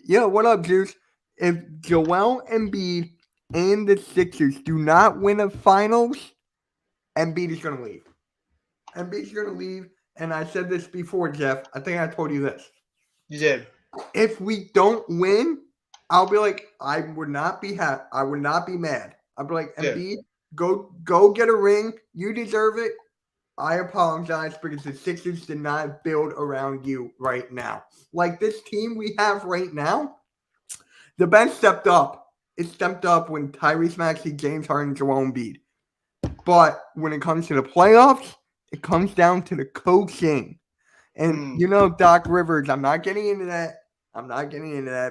Yeah, what up, Juice? if Joel Embiid and the Sixers do not win a finals, Embiid is going to leave. Embiid's going to leave. And I said this before, Jeff. I think I told you this. You did. If we don't win, I'll be like, I would not be happy. I would not be mad. I'd be like, Embiid, go get a ring. You deserve it. I apologize because the Sixers did not build around you right now. Like this team we have right now, the bench stepped up. It stepped up when Tyrese Maxey, James Harden, Joel Embiid. But when it comes to the playoffs, it comes down to the coaching. And you know, Doc Rivers, I'm not getting into that.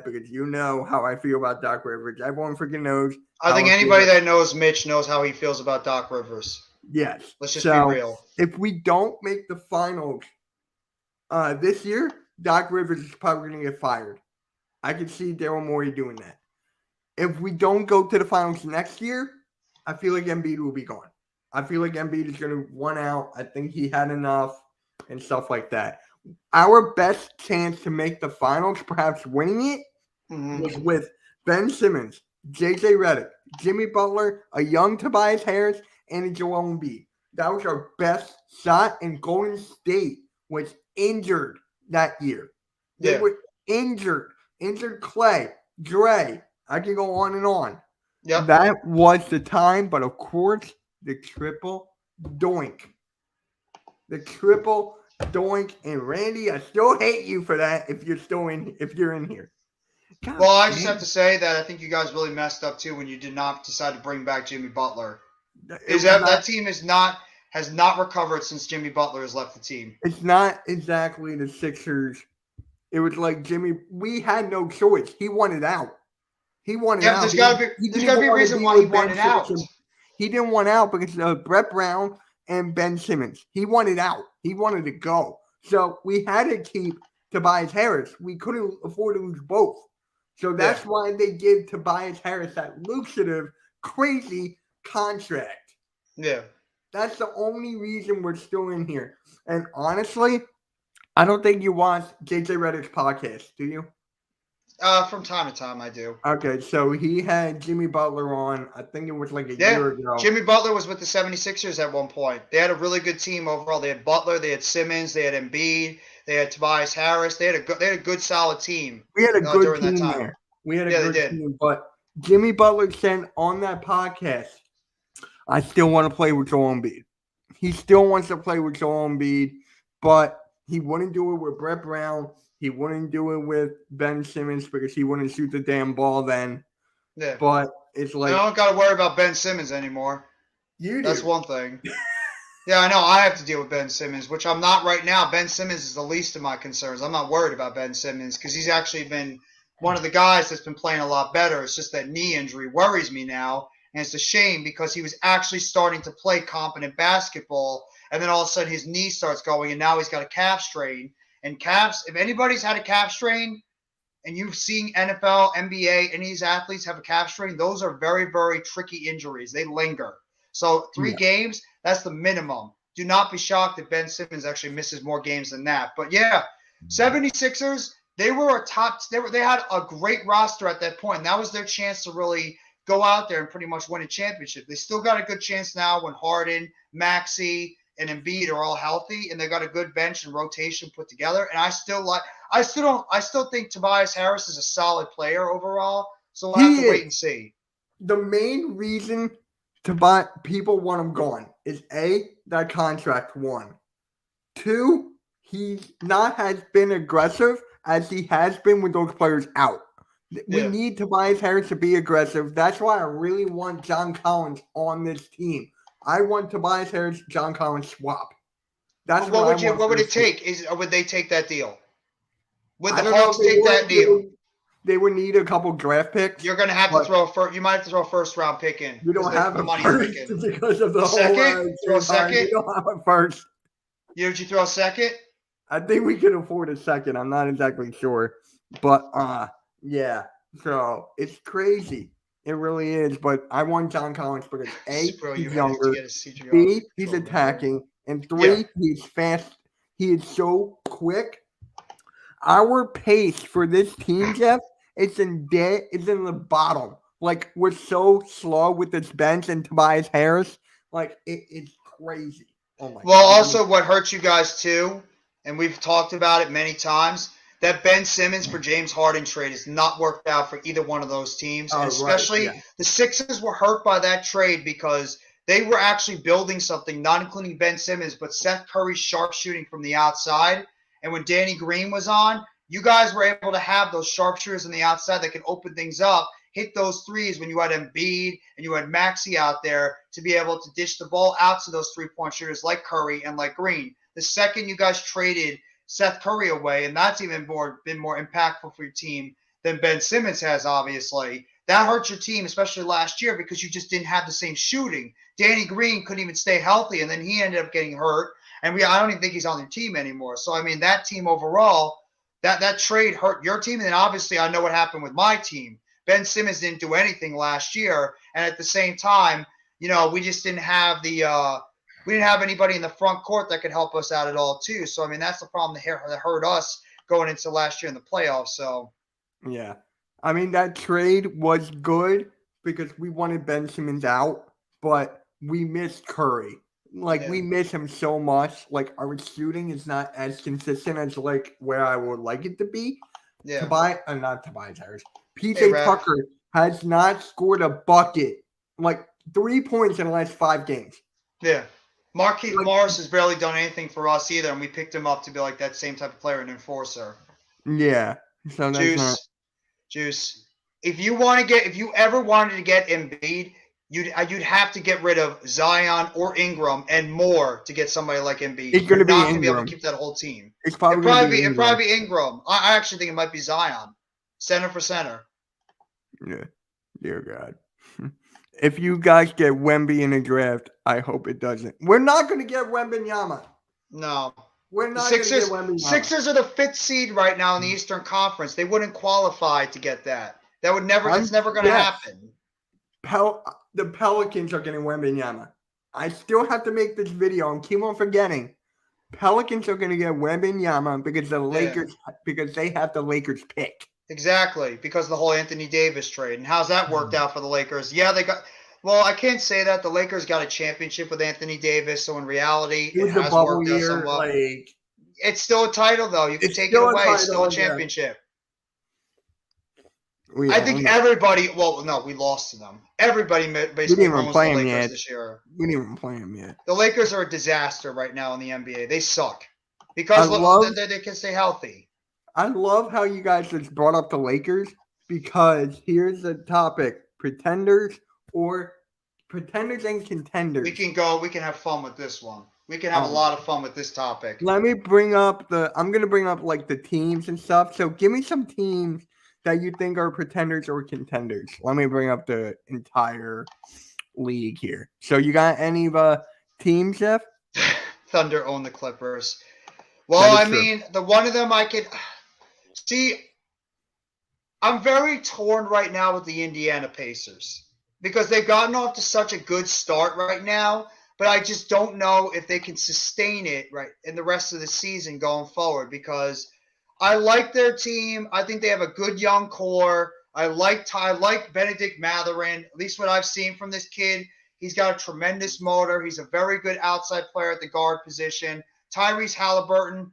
Because you know how I feel about Doc Rivers. Everyone freaking knows. I think anybody that knows Mitch knows how he feels about Doc Rivers. Yes. Let's just be real. If we don't make the finals this year, Doc Rivers is probably going to get fired. I can see Daryl Morey doing that. If we don't go to the finals next year, I feel like Embiid will be gone. I feel like Embiid is going to run out. I think he had enough and stuff like that. Our best chance to make the finals, perhaps winning it, was with Ben Simmons, JJ Redick, Jimmy Butler, a young Tobias Harris, and a Joel Embiid. That was our best shot, and Golden State was injured that year. They were injured. Injured Clay, Dre. I can go on and on. Yep. That was the time, but of course, the triple doink. The triple doink. And Randy, I still hate you for that if you're in here. God, well, I just have to say that I think you guys really messed up too when you did not decide to bring back Jimmy Butler. That team has not recovered since Jimmy Butler has left the team. It's not exactly the Sixers. It was like Jimmy. We had no choice. He wanted out. out. There's got to be a reason why he wanted out. He didn't want out because of Brett Brown and Ben Simmons. He wanted out. He wanted to go. So we had to keep Tobias Harris. We couldn't afford to lose both. So that's why they give Tobias Harris that lucrative, crazy contract. Yeah. That's the only reason we're still in here. And honestly, I don't think you watch JJ Redick's podcast, do you? From time to time, I do. Okay, so he had Jimmy Butler on. I think it was like a year ago. Jimmy Butler was with the 76ers at one point. They had a really good team overall. They had Butler, they had Simmons, they had Embiid, they had Tobias Harris. They had a good, solid team. We had a good team there. We had a good team. But Jimmy Butler said on that podcast, I still want to play with Joel Embiid. He still wants to play with Joel Embiid, but he wouldn't do it with Brett Brown. He wouldn't do it with Ben Simmons because he wouldn't shoot the damn ball then. Yeah. But it's like I don't got to worry about Ben Simmons anymore. You do. That's one thing. Yeah, I know. I have to deal with Ben Simmons, which I'm not right now. Ben Simmons is the least of my concerns. I'm not worried about Ben Simmons because he's actually been one of the guys that's been playing a lot better. It's just that knee injury worries me now. And it's a shame because he was actually starting to play competent basketball. And then all of a sudden his knee starts going and now he's got a calf strain. And calves, if anybody's had a calf strain and you've seen NFL, NBA, any of these athletes have a calf strain, those are very, very tricky injuries. They linger. So 3 games, that's the minimum. Do not be shocked if Ben Simmons actually misses more games than that. But yeah, 76ers, they were they had a great roster at that point. And that was their chance to really go out there and pretty much win a championship. They still got a good chance now when Harden, Maxey, and Embiid are all healthy, and they got a good bench and rotation put together. And I still think Tobias Harris is a solid player overall. So we'll have to wait and see. The main reason people want him gone is that contract 1. 2, he's not has been aggressive as he has been with those players out. We need Tobias Harris to be aggressive. That's why I really want John Collins on this team. I want Tobias Harris, John Collins swap. That's what would it take? Would they take that deal? Would the Hawks take that deal? They would need a couple draft picks. You're going to have to throw you might have to throw a first round pick in. You don't have a money first because of the second. Throw a second. You don't have a first. Did you throw a second? I think we can afford a second. I'm not exactly sure, but yeah. So it's crazy. It really is, but I want John Collins because he's younger, B, he's attacking, and 3, he's fast. He is so quick. Our pace for this team, Jeff, it's in the bottom. Like, we're so slow with this bench and Tobias Harris. Like, it's crazy. Oh my Well, God. also what hurts you guys too, and we've talked about it many times, that Ben Simmons for James Harden trade has not worked out for either one of those teams. Oh, And right, especially yeah. the Sixers were hurt by that trade because they were actually building something, not including Ben Simmons, but Seth Curry's sharp shooting from the outside. And when Danny Green was on, you guys were able to have those sharpshooters on the outside that could open things up, hit those threes when you had Embiid and you had Maxey out there to be able to dish the ball out to those three-point shooters like Curry and like Green. The second you guys traded Seth Curry away, and that's even been more impactful for your team than Ben Simmons has, obviously. That hurt your team, especially last year, because you just didn't have the same shooting. Danny Green couldn't even stay healthy, and then he ended up getting hurt. And I don't even think he's on their team anymore. So, I mean, that team overall, that trade hurt your team. And then obviously I know what happened with my team. Ben Simmons didn't do anything last year. And at the same time, we just didn't have we didn't have anybody in the front court that could help us out at all too. So, I mean, that's the problem that hurt us going into last year in the playoffs. So, yeah. I mean, that trade was good because we wanted Ben Simmons out, but we missed Curry. Like, we miss him so much. Like, our shooting is not as consistent as, like, where I would like it to be. yeah. Not Tobias Harris. PJ Tucker has not scored a bucket, like 3 points in the last 5 games. Yeah. Marquise Morris has barely done anything for us either, and we picked him up to be like that same type of player, an enforcer. Yeah. So that's Juice. If you ever wanted to get Embiid, you'd have to get rid of Zion or Ingram and more to get somebody like Embiid. It's going to be not Ingram. To be able to keep that whole team. It's probably be Ingram. I actually think it might be Zion, center for center. Yeah, dear God. If you guys get Wemby in a draft, I hope it doesn't. We're not going to get Wembanyama. No. We're not going to get Wembanyama. Sixers are the 5th seed right now in the Eastern Conference. They wouldn't qualify to get that. It's never going to happen. The Pelicans are getting Wembanyama. I still have to make this video and keep on forgetting. Pelicans are going to get Wembanyama because because they have the Lakers pick. Exactly, because of the whole Anthony Davis trade. And how's that worked out for the Lakers? Yeah, well, I can't say that. The Lakers got a championship with Anthony Davis, so in reality, it has worked out somewhat. It's still a title, though. You can take it away. It's still a championship. I think everybody – well, no, we lost to them. Everybody basically owns the Lakers this year. We didn't even play them yet. The Lakers are a disaster right now in the NBA. They suck because they can stay healthy. I love how you guys just brought up the Lakers because here's the topic: pretenders and contenders. We can have fun with this one. We can have a lot of fun with this topic. Let me bring up I'm going to bring up like the teams and stuff. So give me some teams that you think are pretenders or contenders. Let me bring up the entire league here. So you got any teams, Jeff? Thunder own the Clippers. Well, I mean, the one of them I could see. I'm very torn right now with the Indiana Pacers because they've gotten off to such a good start right now, but I just don't know if they can sustain it right in the rest of the season going forward because I like their team. I think they have a good young core. I like Benedict Mathurin, at least what I've seen from this kid. He's got a tremendous motor. He's a very good outside player at the guard position. Tyrese Halliburton,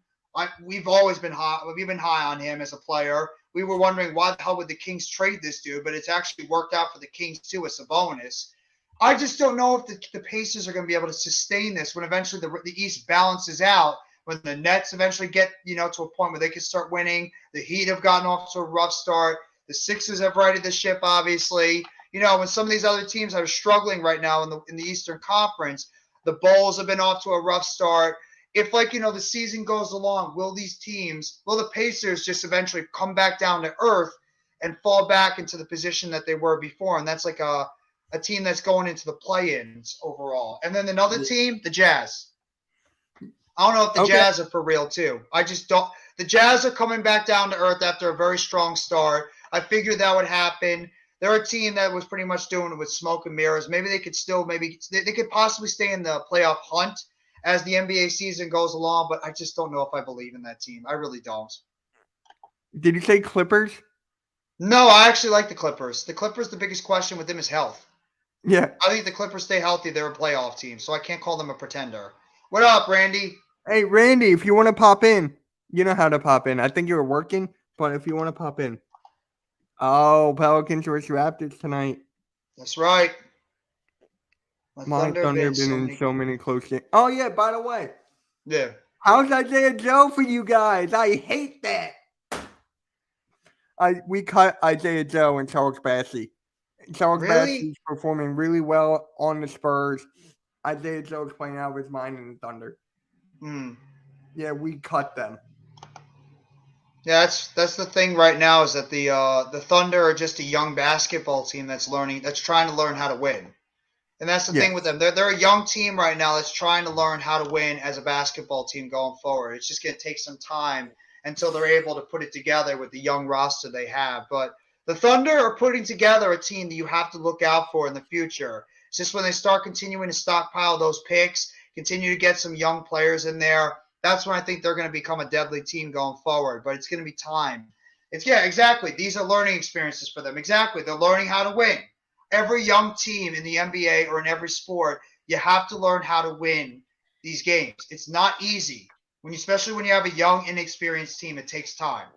we've always been high. We've been high on him as a player. We were wondering why the hell would the Kings trade this dude, but it's actually worked out for the Kings too as a bonus. I just don't know if the Pacers are going to be able to sustain this when eventually the East balances out. When the Nets eventually get to a point where they can start winning, the Heat have gotten off to a rough start. The Sixers have righted the ship, obviously. When some of these other teams are struggling right now in the Eastern Conference, the Bulls have been off to a rough start. If the season goes along, will the Pacers just eventually come back down to earth and fall back into the position that they were before? And that's like a team that's going into the play-ins overall. And then another team, the Jazz. I don't know if the Jazz are for real too. I just don't. The Jazz are coming back down to earth after a very strong start. I figured that would happen. They're a team that was pretty much doing it with smoke and mirrors. Maybe they could possibly stay in the playoff hunt as the NBA season goes along, but I just don't know if I believe in that team. I really don't. Did you say Clippers? No, I actually like the Clippers. The Clippers, the biggest question with them is health. Yeah. I think the Clippers stay healthy. They're a playoff team, so I can't call them a pretender. What up, Randy? Hey, Randy, if you want to pop in, you know how to pop in. I think you were working, but if you want to pop in. Oh, Pelicans versus Raptors tonight. That's right. My Thunder been in so many close games. Oh, yeah, by the way. Yeah. How's Isaiah Joe for you guys? I hate that. We cut Isaiah Joe and Charles Bassey. Charles Really? Bassey's performing really well on the Spurs. Isaiah Joe's playing out of his mind in the Thunder. Yeah, we cut them. Yeah, that's the thing right now is that the Thunder are just a young basketball team that's trying to learn how to win. And that's the thing with them. They're a young team right now that's trying to learn how to win as a basketball team going forward. It's just going to take some time until they're able to put it together with the young roster they have. But the Thunder are putting together a team that you have to look out for in the future. It's just when they start continuing to stockpile those picks, continue to get some young players in there, that's when I think they're going to become a deadly team going forward. But it's going to be time. Exactly. These are learning experiences for them. Exactly. They're learning how to win. Every young team in the NBA or in every sport, you have to learn how to win these games. It's not easy. Especially when you have a young, inexperienced team, it takes time.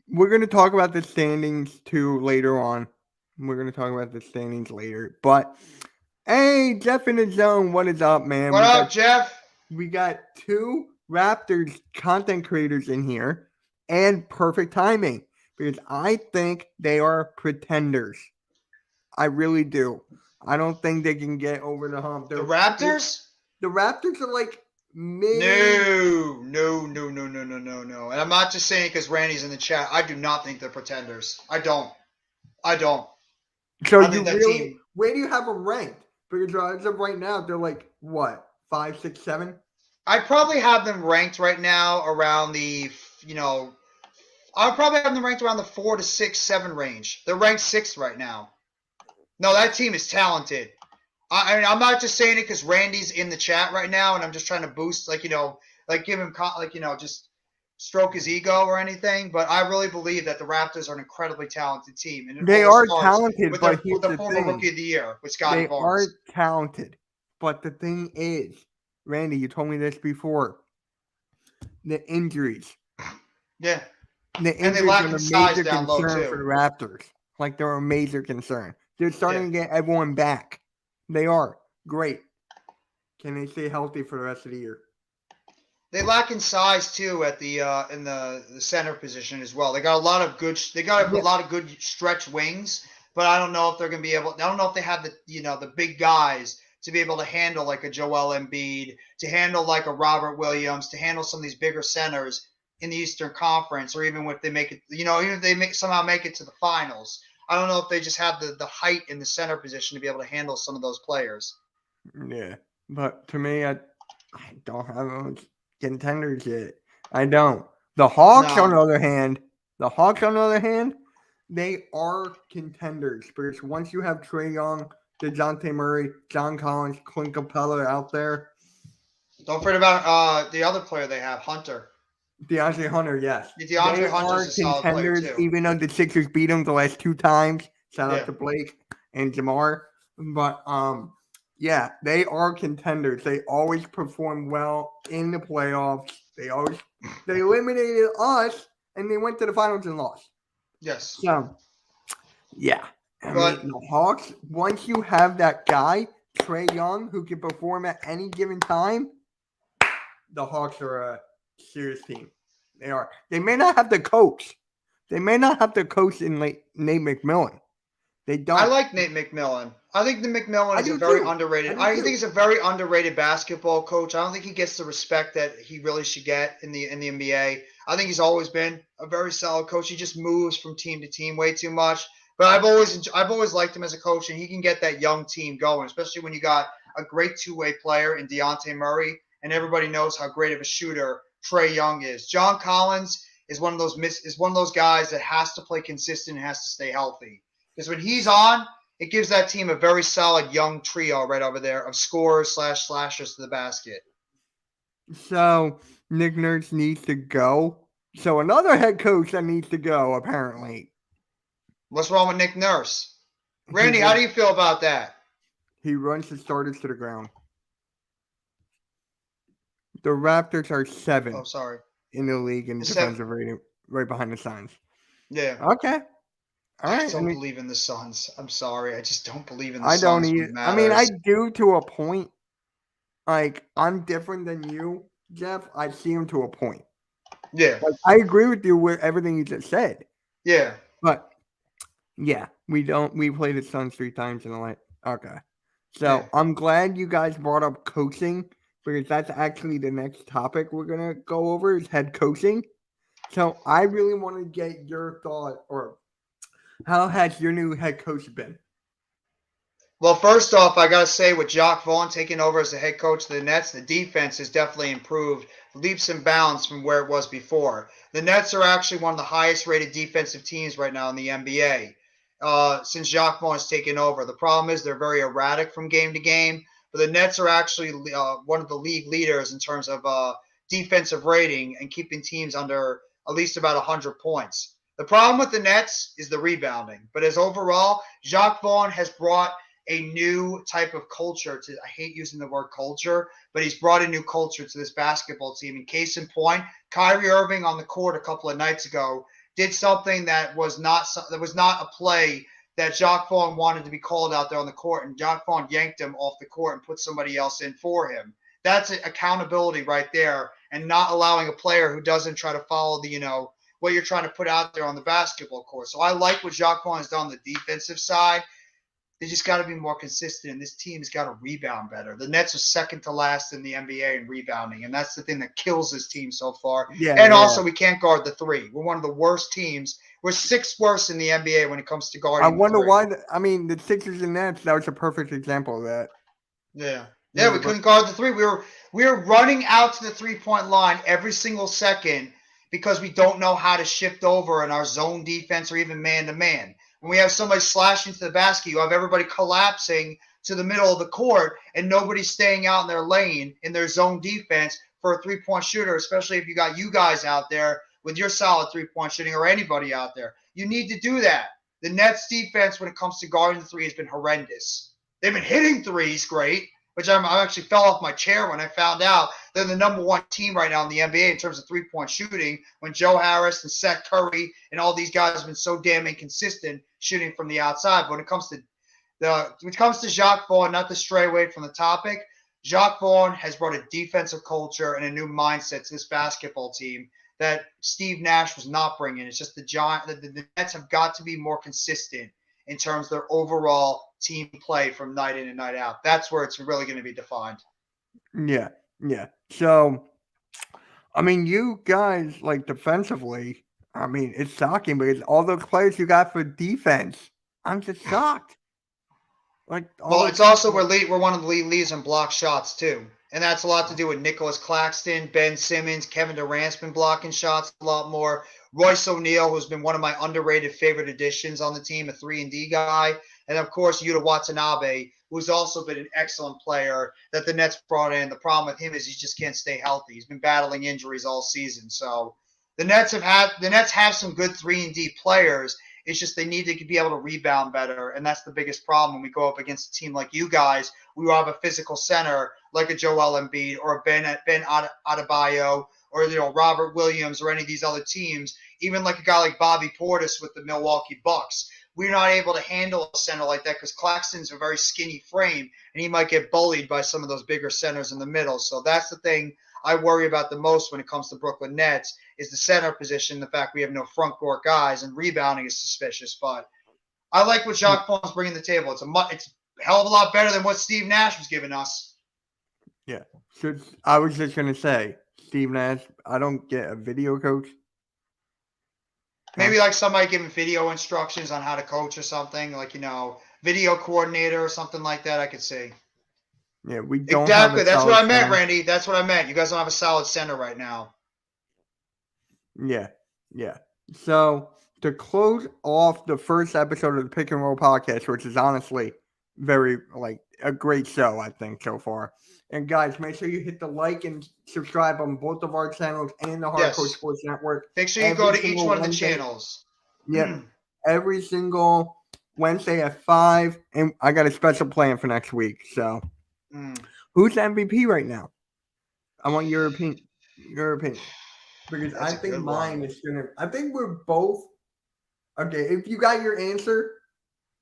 We're going to talk about the standings too later on. We're going to talk about the standings later. But, hey, Jeff in the zone, what is up, man? What up, Jeff? We got 2 Raptors content creators in here and perfect timing because I think they are pretenders. I really do. I don't think they can get over the hump. The Raptors? The Raptors are like mid. No. And I'm not just saying because Randy's in the chat. I do not think they're pretenders. I don't. So you really, where do you have them ranked? Because as of right now, they're like what, 5, 6, 7? I probably have them ranked right now around the, I'll probably have them ranked around the 4 to 6, 7 range. They're ranked 6th right now. No, that team is talented. I mean, I'm not just saying it because Randy's in the chat right now, and I'm just trying to boost, give him, just stroke his ego or anything. But I really believe that the Raptors are an incredibly talented team. And they are talented, but here's the former Rookie of the Year with Scotty Barnes. They are talented, but the thing is, Randy, you told me this before. The injuries. Yeah. The injuries are a major concern for the Raptors. Like, they're a major concern. They're starting to get everyone back. They are. Great. Can they stay healthy for the rest of the year? They lack in size too at the in the center position as well. They got a lot of good. They got a lot of good stretch wings, but I don't know if they're going to be able. I don't know if they have the big guys to be able to handle like a Joel Embiid, to handle like a Robert Williams, to handle some of these bigger centers in the Eastern Conference, or even if they make it, even if they somehow make it to the finals. I don't know if they just have the height in the center position to be able to handle some of those players. Yeah, but to me, I don't have those contenders yet. I don't. The Hawks, on the other hand, they are contenders because once you have Trae Young, DeJounte Murray, John Collins, Clint Capella out there. Don't forget about the other player they have, Hunter. DeAndre Hunter, yes. DeAndre Hunter's a solid player too. Even though the Sixers beat them the last 2 times. Shout out to Blake and Jamar. But, yeah, they are contenders. They always perform well in the playoffs. They eliminated us, and they went to the finals and lost. Yes. So, yeah. But the Hawks, once you have that guy, Trae Young, who can perform at any given time, the Hawks are a serious team. They are. They may not have the coach. They may not have the coach in Nate McMillan. They don't. I like Nate McMillan. I think the McMillan is a very underrated. I think he's a very underrated basketball coach. I don't think he gets the respect that he really should get in the NBA. I think he's always been a very solid coach. He just moves from team to team way too much. But I've always liked him as a coach, and he can get that young team going, especially when you got a great two-way player in DeJounte Murray, and everybody knows how great of a shooter Trae Young is. John Collins is one of those guys that has to play consistent and has to stay healthy. Because when he's on, it gives that team a very solid young trio right over there of scorers / slashers to the basket. So Nick Nurse needs to go So another head coach that needs to go, apparently. What's wrong with Nick Nurse? Randy, how do you feel about that? He runs the starters to the ground. The Raptors are 7th Oh, sorry. in the league in The defensive rating, right behind the Suns. Yeah. Okay. All I right. don't believe in the Suns. I'm sorry. I just don't believe in the I don't Suns when either. it I mean, I matters. do to a point. Like, I'm different than you, Jeff. I see him to a point. Yeah. Like, I agree with you with everything you just said. Yeah. But, yeah, we played the Suns 3 times in the last. Okay. So, Yeah. I'm glad you guys brought up coaching because that's actually the next topic we're going to go over is head coaching. So, I really want to get your thought or how has your new head coach been? Well, first off, I got to say, with Jacques Vaughn taking over as the head coach of the Nets, the defense has definitely improved leaps and bounds from where it was before. The Nets are actually one of the highest rated defensive teams right now in the NBA since Jacques Vaughn has taken over. The problem is they're very erratic from game to game, but the Nets are actually one of the league leaders in terms of defensive rating and keeping teams under at least about 100 points. The problem with the Nets is the rebounding, but as overall, Jacques Vaughn has brought a new type of culture to, I hate using the word culture, but he's brought a new culture to this basketball team. In case in point, Kyrie Irving on the court a couple of nights ago did something that was not a play that Jacques Vaughn wanted to be called out there on the court, and Jacques Vaughn yanked him off the court and put somebody else in for him. That's accountability right there, and not allowing a player who doesn't try to follow the what you're trying to put out there on the basketball court. So I like what Jacques Vaughn has done on the defensive side. They just got to be more consistent, and this team's got to rebound better. The Nets are second to last in the NBA in rebounding, and that's the thing that kills this team so far. Also, we can't guard the 3. We're one of the worst teams. We're 6th worst in the NBA when it comes to guarding. I wonder the 3. why. The Sixers and Nets, that was a perfect example of that. Yeah, we couldn't guard the 3. We were running out to the 3-point line every single second because we don't know how to shift over in our zone defense or even man-to-man. When we have somebody slashing to the basket, you have everybody collapsing to the middle of the court and nobody staying out in their lane in their zone defense for a 3-point shooter, especially if you got you guys out there with your solid 3-point shooting or anybody out there. You need to do that. The Nets defense when it comes to guarding the 3 has been horrendous. They've been hitting threes great, which I actually fell off my chair when I found out they're the number 1 team right now in the NBA in terms of 3-point shooting when Joe Harris and Seth Curry and all these guys have been so damn inconsistent shooting from the outside. But when it comes to Jacques Vaughn, not to stray away from the topic, Jacques Vaughn has brought a defensive culture and a new mindset to this basketball team that Steve Nash was not bringing. It's just the Nets have got to be more consistent in terms of their overall team play from night in and night out. That's where it's really going to be defined. Yeah. So, you guys, defensively, it's shocking because all those players you got for defense, I'm just shocked. It's also we're one of the leads in block shots too. And that's a lot to do with Nicholas Claxton, Ben Simmons, Kevin Durant's been blocking shots a lot more. Royce O'Neal, who's been one of my underrated favorite additions on the team, a 3-and-D guy. And, of course, Yuta Watanabe, who's also been an excellent player that the Nets brought in. The problem with him is he just can't stay healthy. He's been battling injuries all season. So the Nets have some good 3-and-D players. It's just they need to be able to rebound better, and that's the biggest problem when we go up against a team like you guys. We will have a physical center like a Joel Embiid or a Ben Adebayo or Robert Williams or any of these other teams, even like a guy like Bobby Portis with the Milwaukee Bucks. We're not able to handle a center like that because Claxton's a very skinny frame, and he might get bullied by some of those bigger centers in the middle. So that's the thing I worry about the most when it comes to Brooklyn Nets is the center position, the fact we have no front court guys, and rebounding is suspicious. But I like what Jacques Vaughn's bringing to the table. It's a hell of a lot better than what Steve Nash was giving us. Yeah. So I was just going to say, Steve Nash, I don't get a video coach. Maybe like somebody giving video instructions on how to coach or something, like, video coordinator or something like that, I could see. Yeah, we don't exactly. Have That's what I meant, center. Randy. That's what I meant. You guys don't have a solid center right now. Yeah. So to close off the first episode of the Pick and Roll podcast, which is honestly very a great show, I think, so far. And guys, make sure you hit the like and subscribe on both of our channels and the Hardcore Yes. Sports Network. Make sure you Every go to each single one of the Wednesday. channels. Yep. Every single Wednesday at 5. And I got a special plan for next week. So who's the MVP right now? I want your opinion. Because That's I a think good mine one. is gonna. I think we're both. Okay, if you got your answer,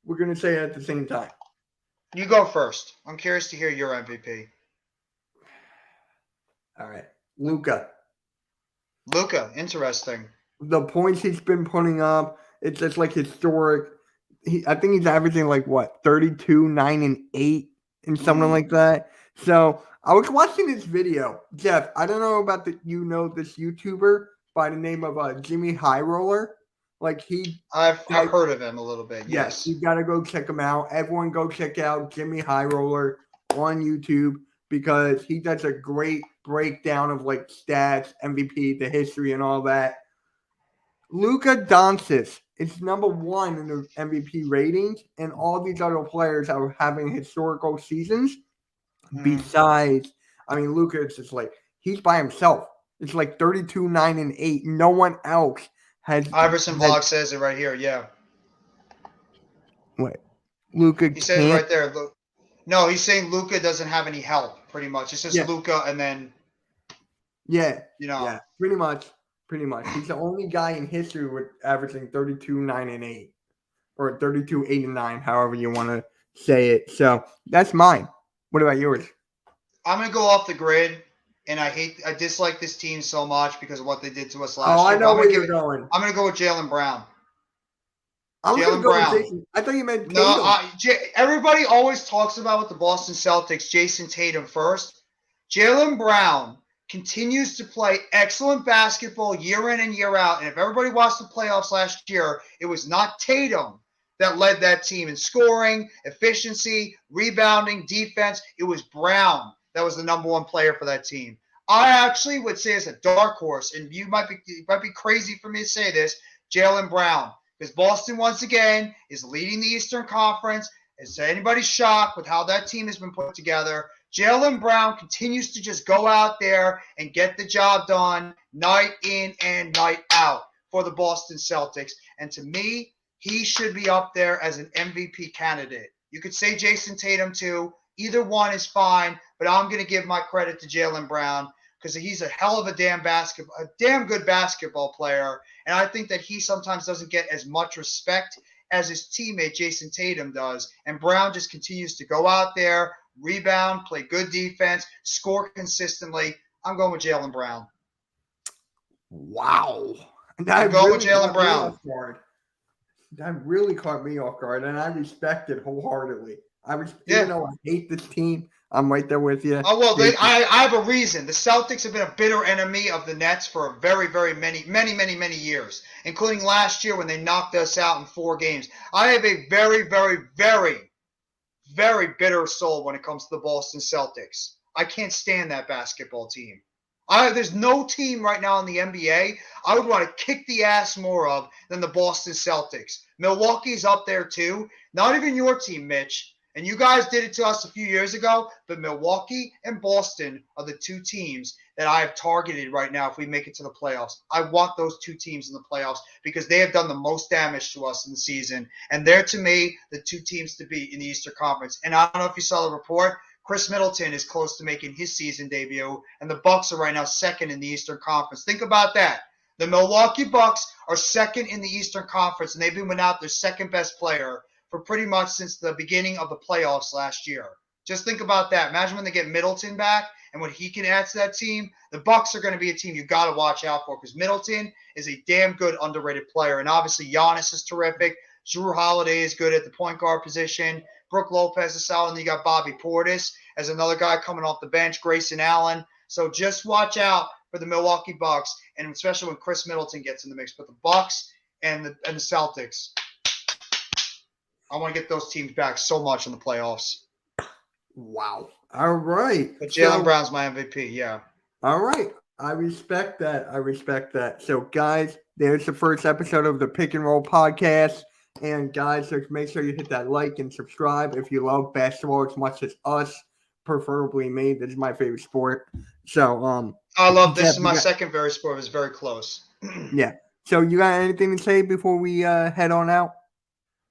we're gonna say it at the same time. You go first. I'm curious to hear your MVP. All right, Luka. Luka, interesting. The points he's been putting up, it's just historic. I think he's averaging 32, 9, and 8, and something like that. So I was watching this video, Jeff. I don't know about this YouTuber by the name of Jimmy High Roller. I've heard of him a little bit. Yes, you gotta go check him out. Everyone go check out Jimmy High Roller on YouTube because he does a great breakdown of stats, MVP, the history, and all that. Luka Doncic is number 1 in the MVP ratings, and all these other players are having historical seasons. Besides, Luka is just he's by himself. It's 32, 9, and 8. No one else has. Iverson Vlog says it right here. Yeah. What? Luka. He says it right there. No, he's saying Luka doesn't have any help. Pretty much, it's just Luka, and then. Yeah. Yeah. Pretty much. He's the only guy in history with averaging 32, 9, and 8, or 32, 8, and 9, however you want to say it. So that's mine. What about yours? I'm gonna go off the grid, and I dislike this team so much because of what they did to us last year. Oh, I know where you're going. I'm gonna go with Jaylen Brown. Jaylen Brown. I thought you meant Tatum. No, everybody always talks about with the Boston Celtics, Jason Tatum first. Jaylen Brown continues to play excellent basketball year in and year out. And if everybody watched the playoffs last year, it was not Tatum that led that team in scoring, efficiency, rebounding, defense. It was Brown that was the number 1 player for that team. I actually would say it's a dark horse, and you might be crazy for me to say this, Jaylen Brown, because Boston once again is leading the Eastern Conference. Is anybody shocked with how that team has been put together? Jaylen Brown continues to just go out there and get the job done night in and night out for the Boston Celtics. And to me, he should be up there as an MVP candidate. You could say Jason Tatum too. Either one is fine, but I'm going to give my credit to Jaylen Brown because he's a hell of a damn good basketball player. And I think that he sometimes doesn't get as much respect as his teammate Jason Tatum does. And Brown just continues to go out there, rebound, play good defense, score consistently. I'm going with Jaylen Brown. Wow. I'm going with Jaylen Brown. That really caught me off guard, and I respect it wholeheartedly. Even though I hate this team, I'm right there with you. Oh, well, I have a reason. The Celtics have been a bitter enemy of the Nets for very, very many years, including last year when they knocked us out in 4 games. I have a very, very, very, very bitter soul when it comes to the Boston Celtics. I can't stand that basketball team. There's no team right now in the NBA I would want to kick the ass more of than the Boston Celtics. Milwaukee's up there too. Not even your team, Mitch. And you guys did it to us a few years ago, but Milwaukee and Boston are the 2 teams that I have targeted right now if we make it to the playoffs. I want those 2 teams in the playoffs because they have done the most damage to us in the season. And they're, to me, the 2 teams to beat in the Eastern Conference. And I don't know if you saw the report, Chris Middleton is close to making his season debut, and the Bucks are right now 2nd in the Eastern Conference. Think about that. The Milwaukee Bucks are 2nd in the Eastern Conference, and they've been without their 2nd best player for pretty much since the beginning of the playoffs last year. Just think about that. Imagine when they get Middleton back and what he can add to that team. The Bucks are going to be a team you got to watch out for because Middleton is a damn good underrated player. And obviously Giannis is terrific. Jrue Holiday is good at the point guard position. Brook Lopez is solid. And you got Bobby Portis as another guy coming off the bench, Grayson Allen. So just watch out for the Milwaukee Bucks, and especially when Chris Middleton gets in the mix. But the Bucks and the Celtics, I want to get those teams back so much in the playoffs. Wow. All right. But Jaylen Brown's my MVP, yeah. All right. I respect that. So, guys, there's the first episode of the Pick and Roll podcast. And guys, just make sure you hit that like and subscribe if you love basketball as much as us, preferably me. This is my favorite sport. So, I love this. Jeff, Is my second favorite sport. It was very close. yeah. So, you got anything to say before we head on out?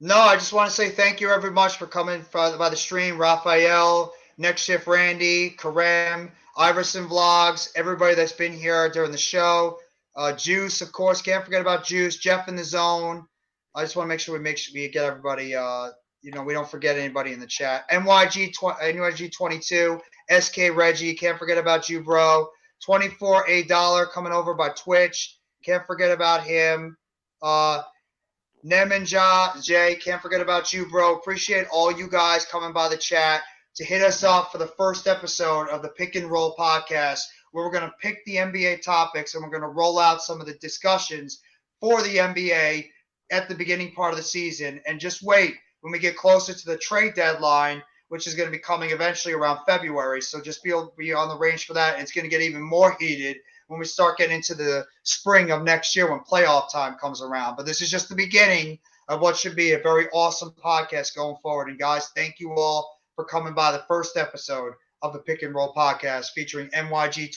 No, I just want to say thank you very much for coming by the stream. Raphael, Next Shift Randy, Karam, Iverson Vlogs, everybody that's been here during the show. Juice, of course, can't forget about Juice. Jeff in the Zone. I just want to make sure we get everybody. We don't forget anybody in the chat. NYG 22, SK Reggie, can't forget about you, bro. 24 $8 coming over by Twitch. Can't forget about him. Neminja, Jay, can't forget about you, bro. Appreciate all you guys coming by the chat to hit us up for the first episode of the Pick and Roll podcast, where we're going to pick the NBA topics and we're going to roll out some of the discussions for the NBA at the beginning part of the season. And just wait when we get closer to the trade deadline, which is going to be coming eventually around February. So just be on the range for that. It's going to get even more heated when we start getting into the spring of next year when playoff time comes around. But this is just the beginning of what should be a very awesome podcast going forward. And guys, thank you all for coming by the first episode of the Pick and Roll podcast featuring NYG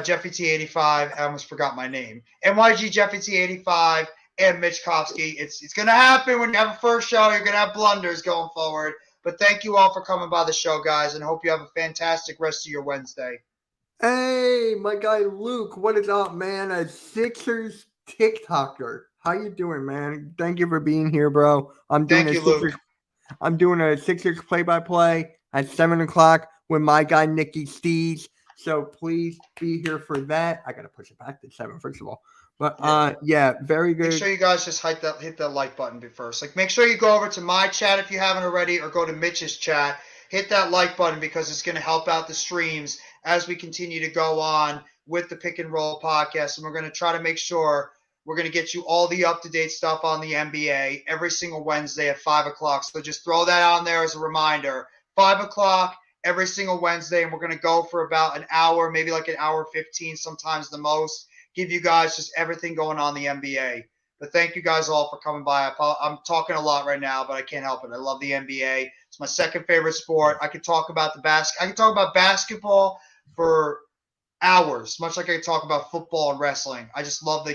Jeffy T85. I almost forgot my name. NYG Jeffy T85 and Mitch Kopsky. It's going to happen when you have a first show. You're going to have blunders going forward. But thank you all for coming by the show, guys, and hope you have a fantastic rest of your Wednesday. Hey, my guy Luke, what is up, man? A Sixers TikToker. How you doing, man? Thank you for being here, bro. Thank you, Luke. I'm doing a Sixers play-by-play at 7 o'clock with my guy Nicky Stees. So please be here for that. I gotta push it back to 7, first of all. But yeah, very good. Make sure you guys just hit that like button first. Like, make sure you go over to my chat if you haven't already, or go to Mitch's chat. Hit that like button because it's going to help out the streams as we continue to go on with the Pick and Roll podcast. And we're going to try to make sure we're going to get you all the up-to-date stuff on the NBA every single Wednesday at 5 o'clock. So just throw that on there as a reminder. 5 o'clock every single Wednesday, and we're going to go for about an hour, maybe like an hour 15, sometimes the most. Give you guys just everything going on in the NBA. But thank you guys all for coming by. I'm talking a lot right now, but I can't help it. I love the NBA. It's my second favorite sport. I could talk about I could talk about basketball for hours, much like I could talk about football and wrestling. I love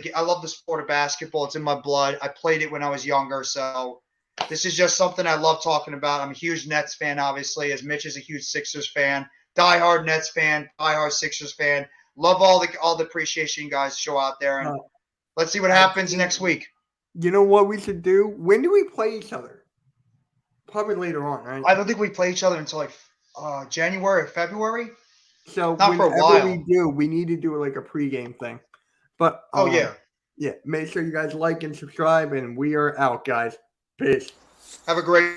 the sport of basketball. It's in my blood. I played it when I was younger, so this is just something I love talking about. I'm a huge Nets fan, obviously, as Mitch is a huge Sixers fan. Diehard Nets fan, diehard Sixers fan. Love all the appreciation you guys show out there, and let's see what happens next week. You know what we should do? When do we play each other? Probably later on, right? I don't think we play each other until like January or February. So not for a whenever while. we do, we need to do like a pregame thing. But yeah, make sure you guys like and subscribe, and we are out, guys. Peace. Have a great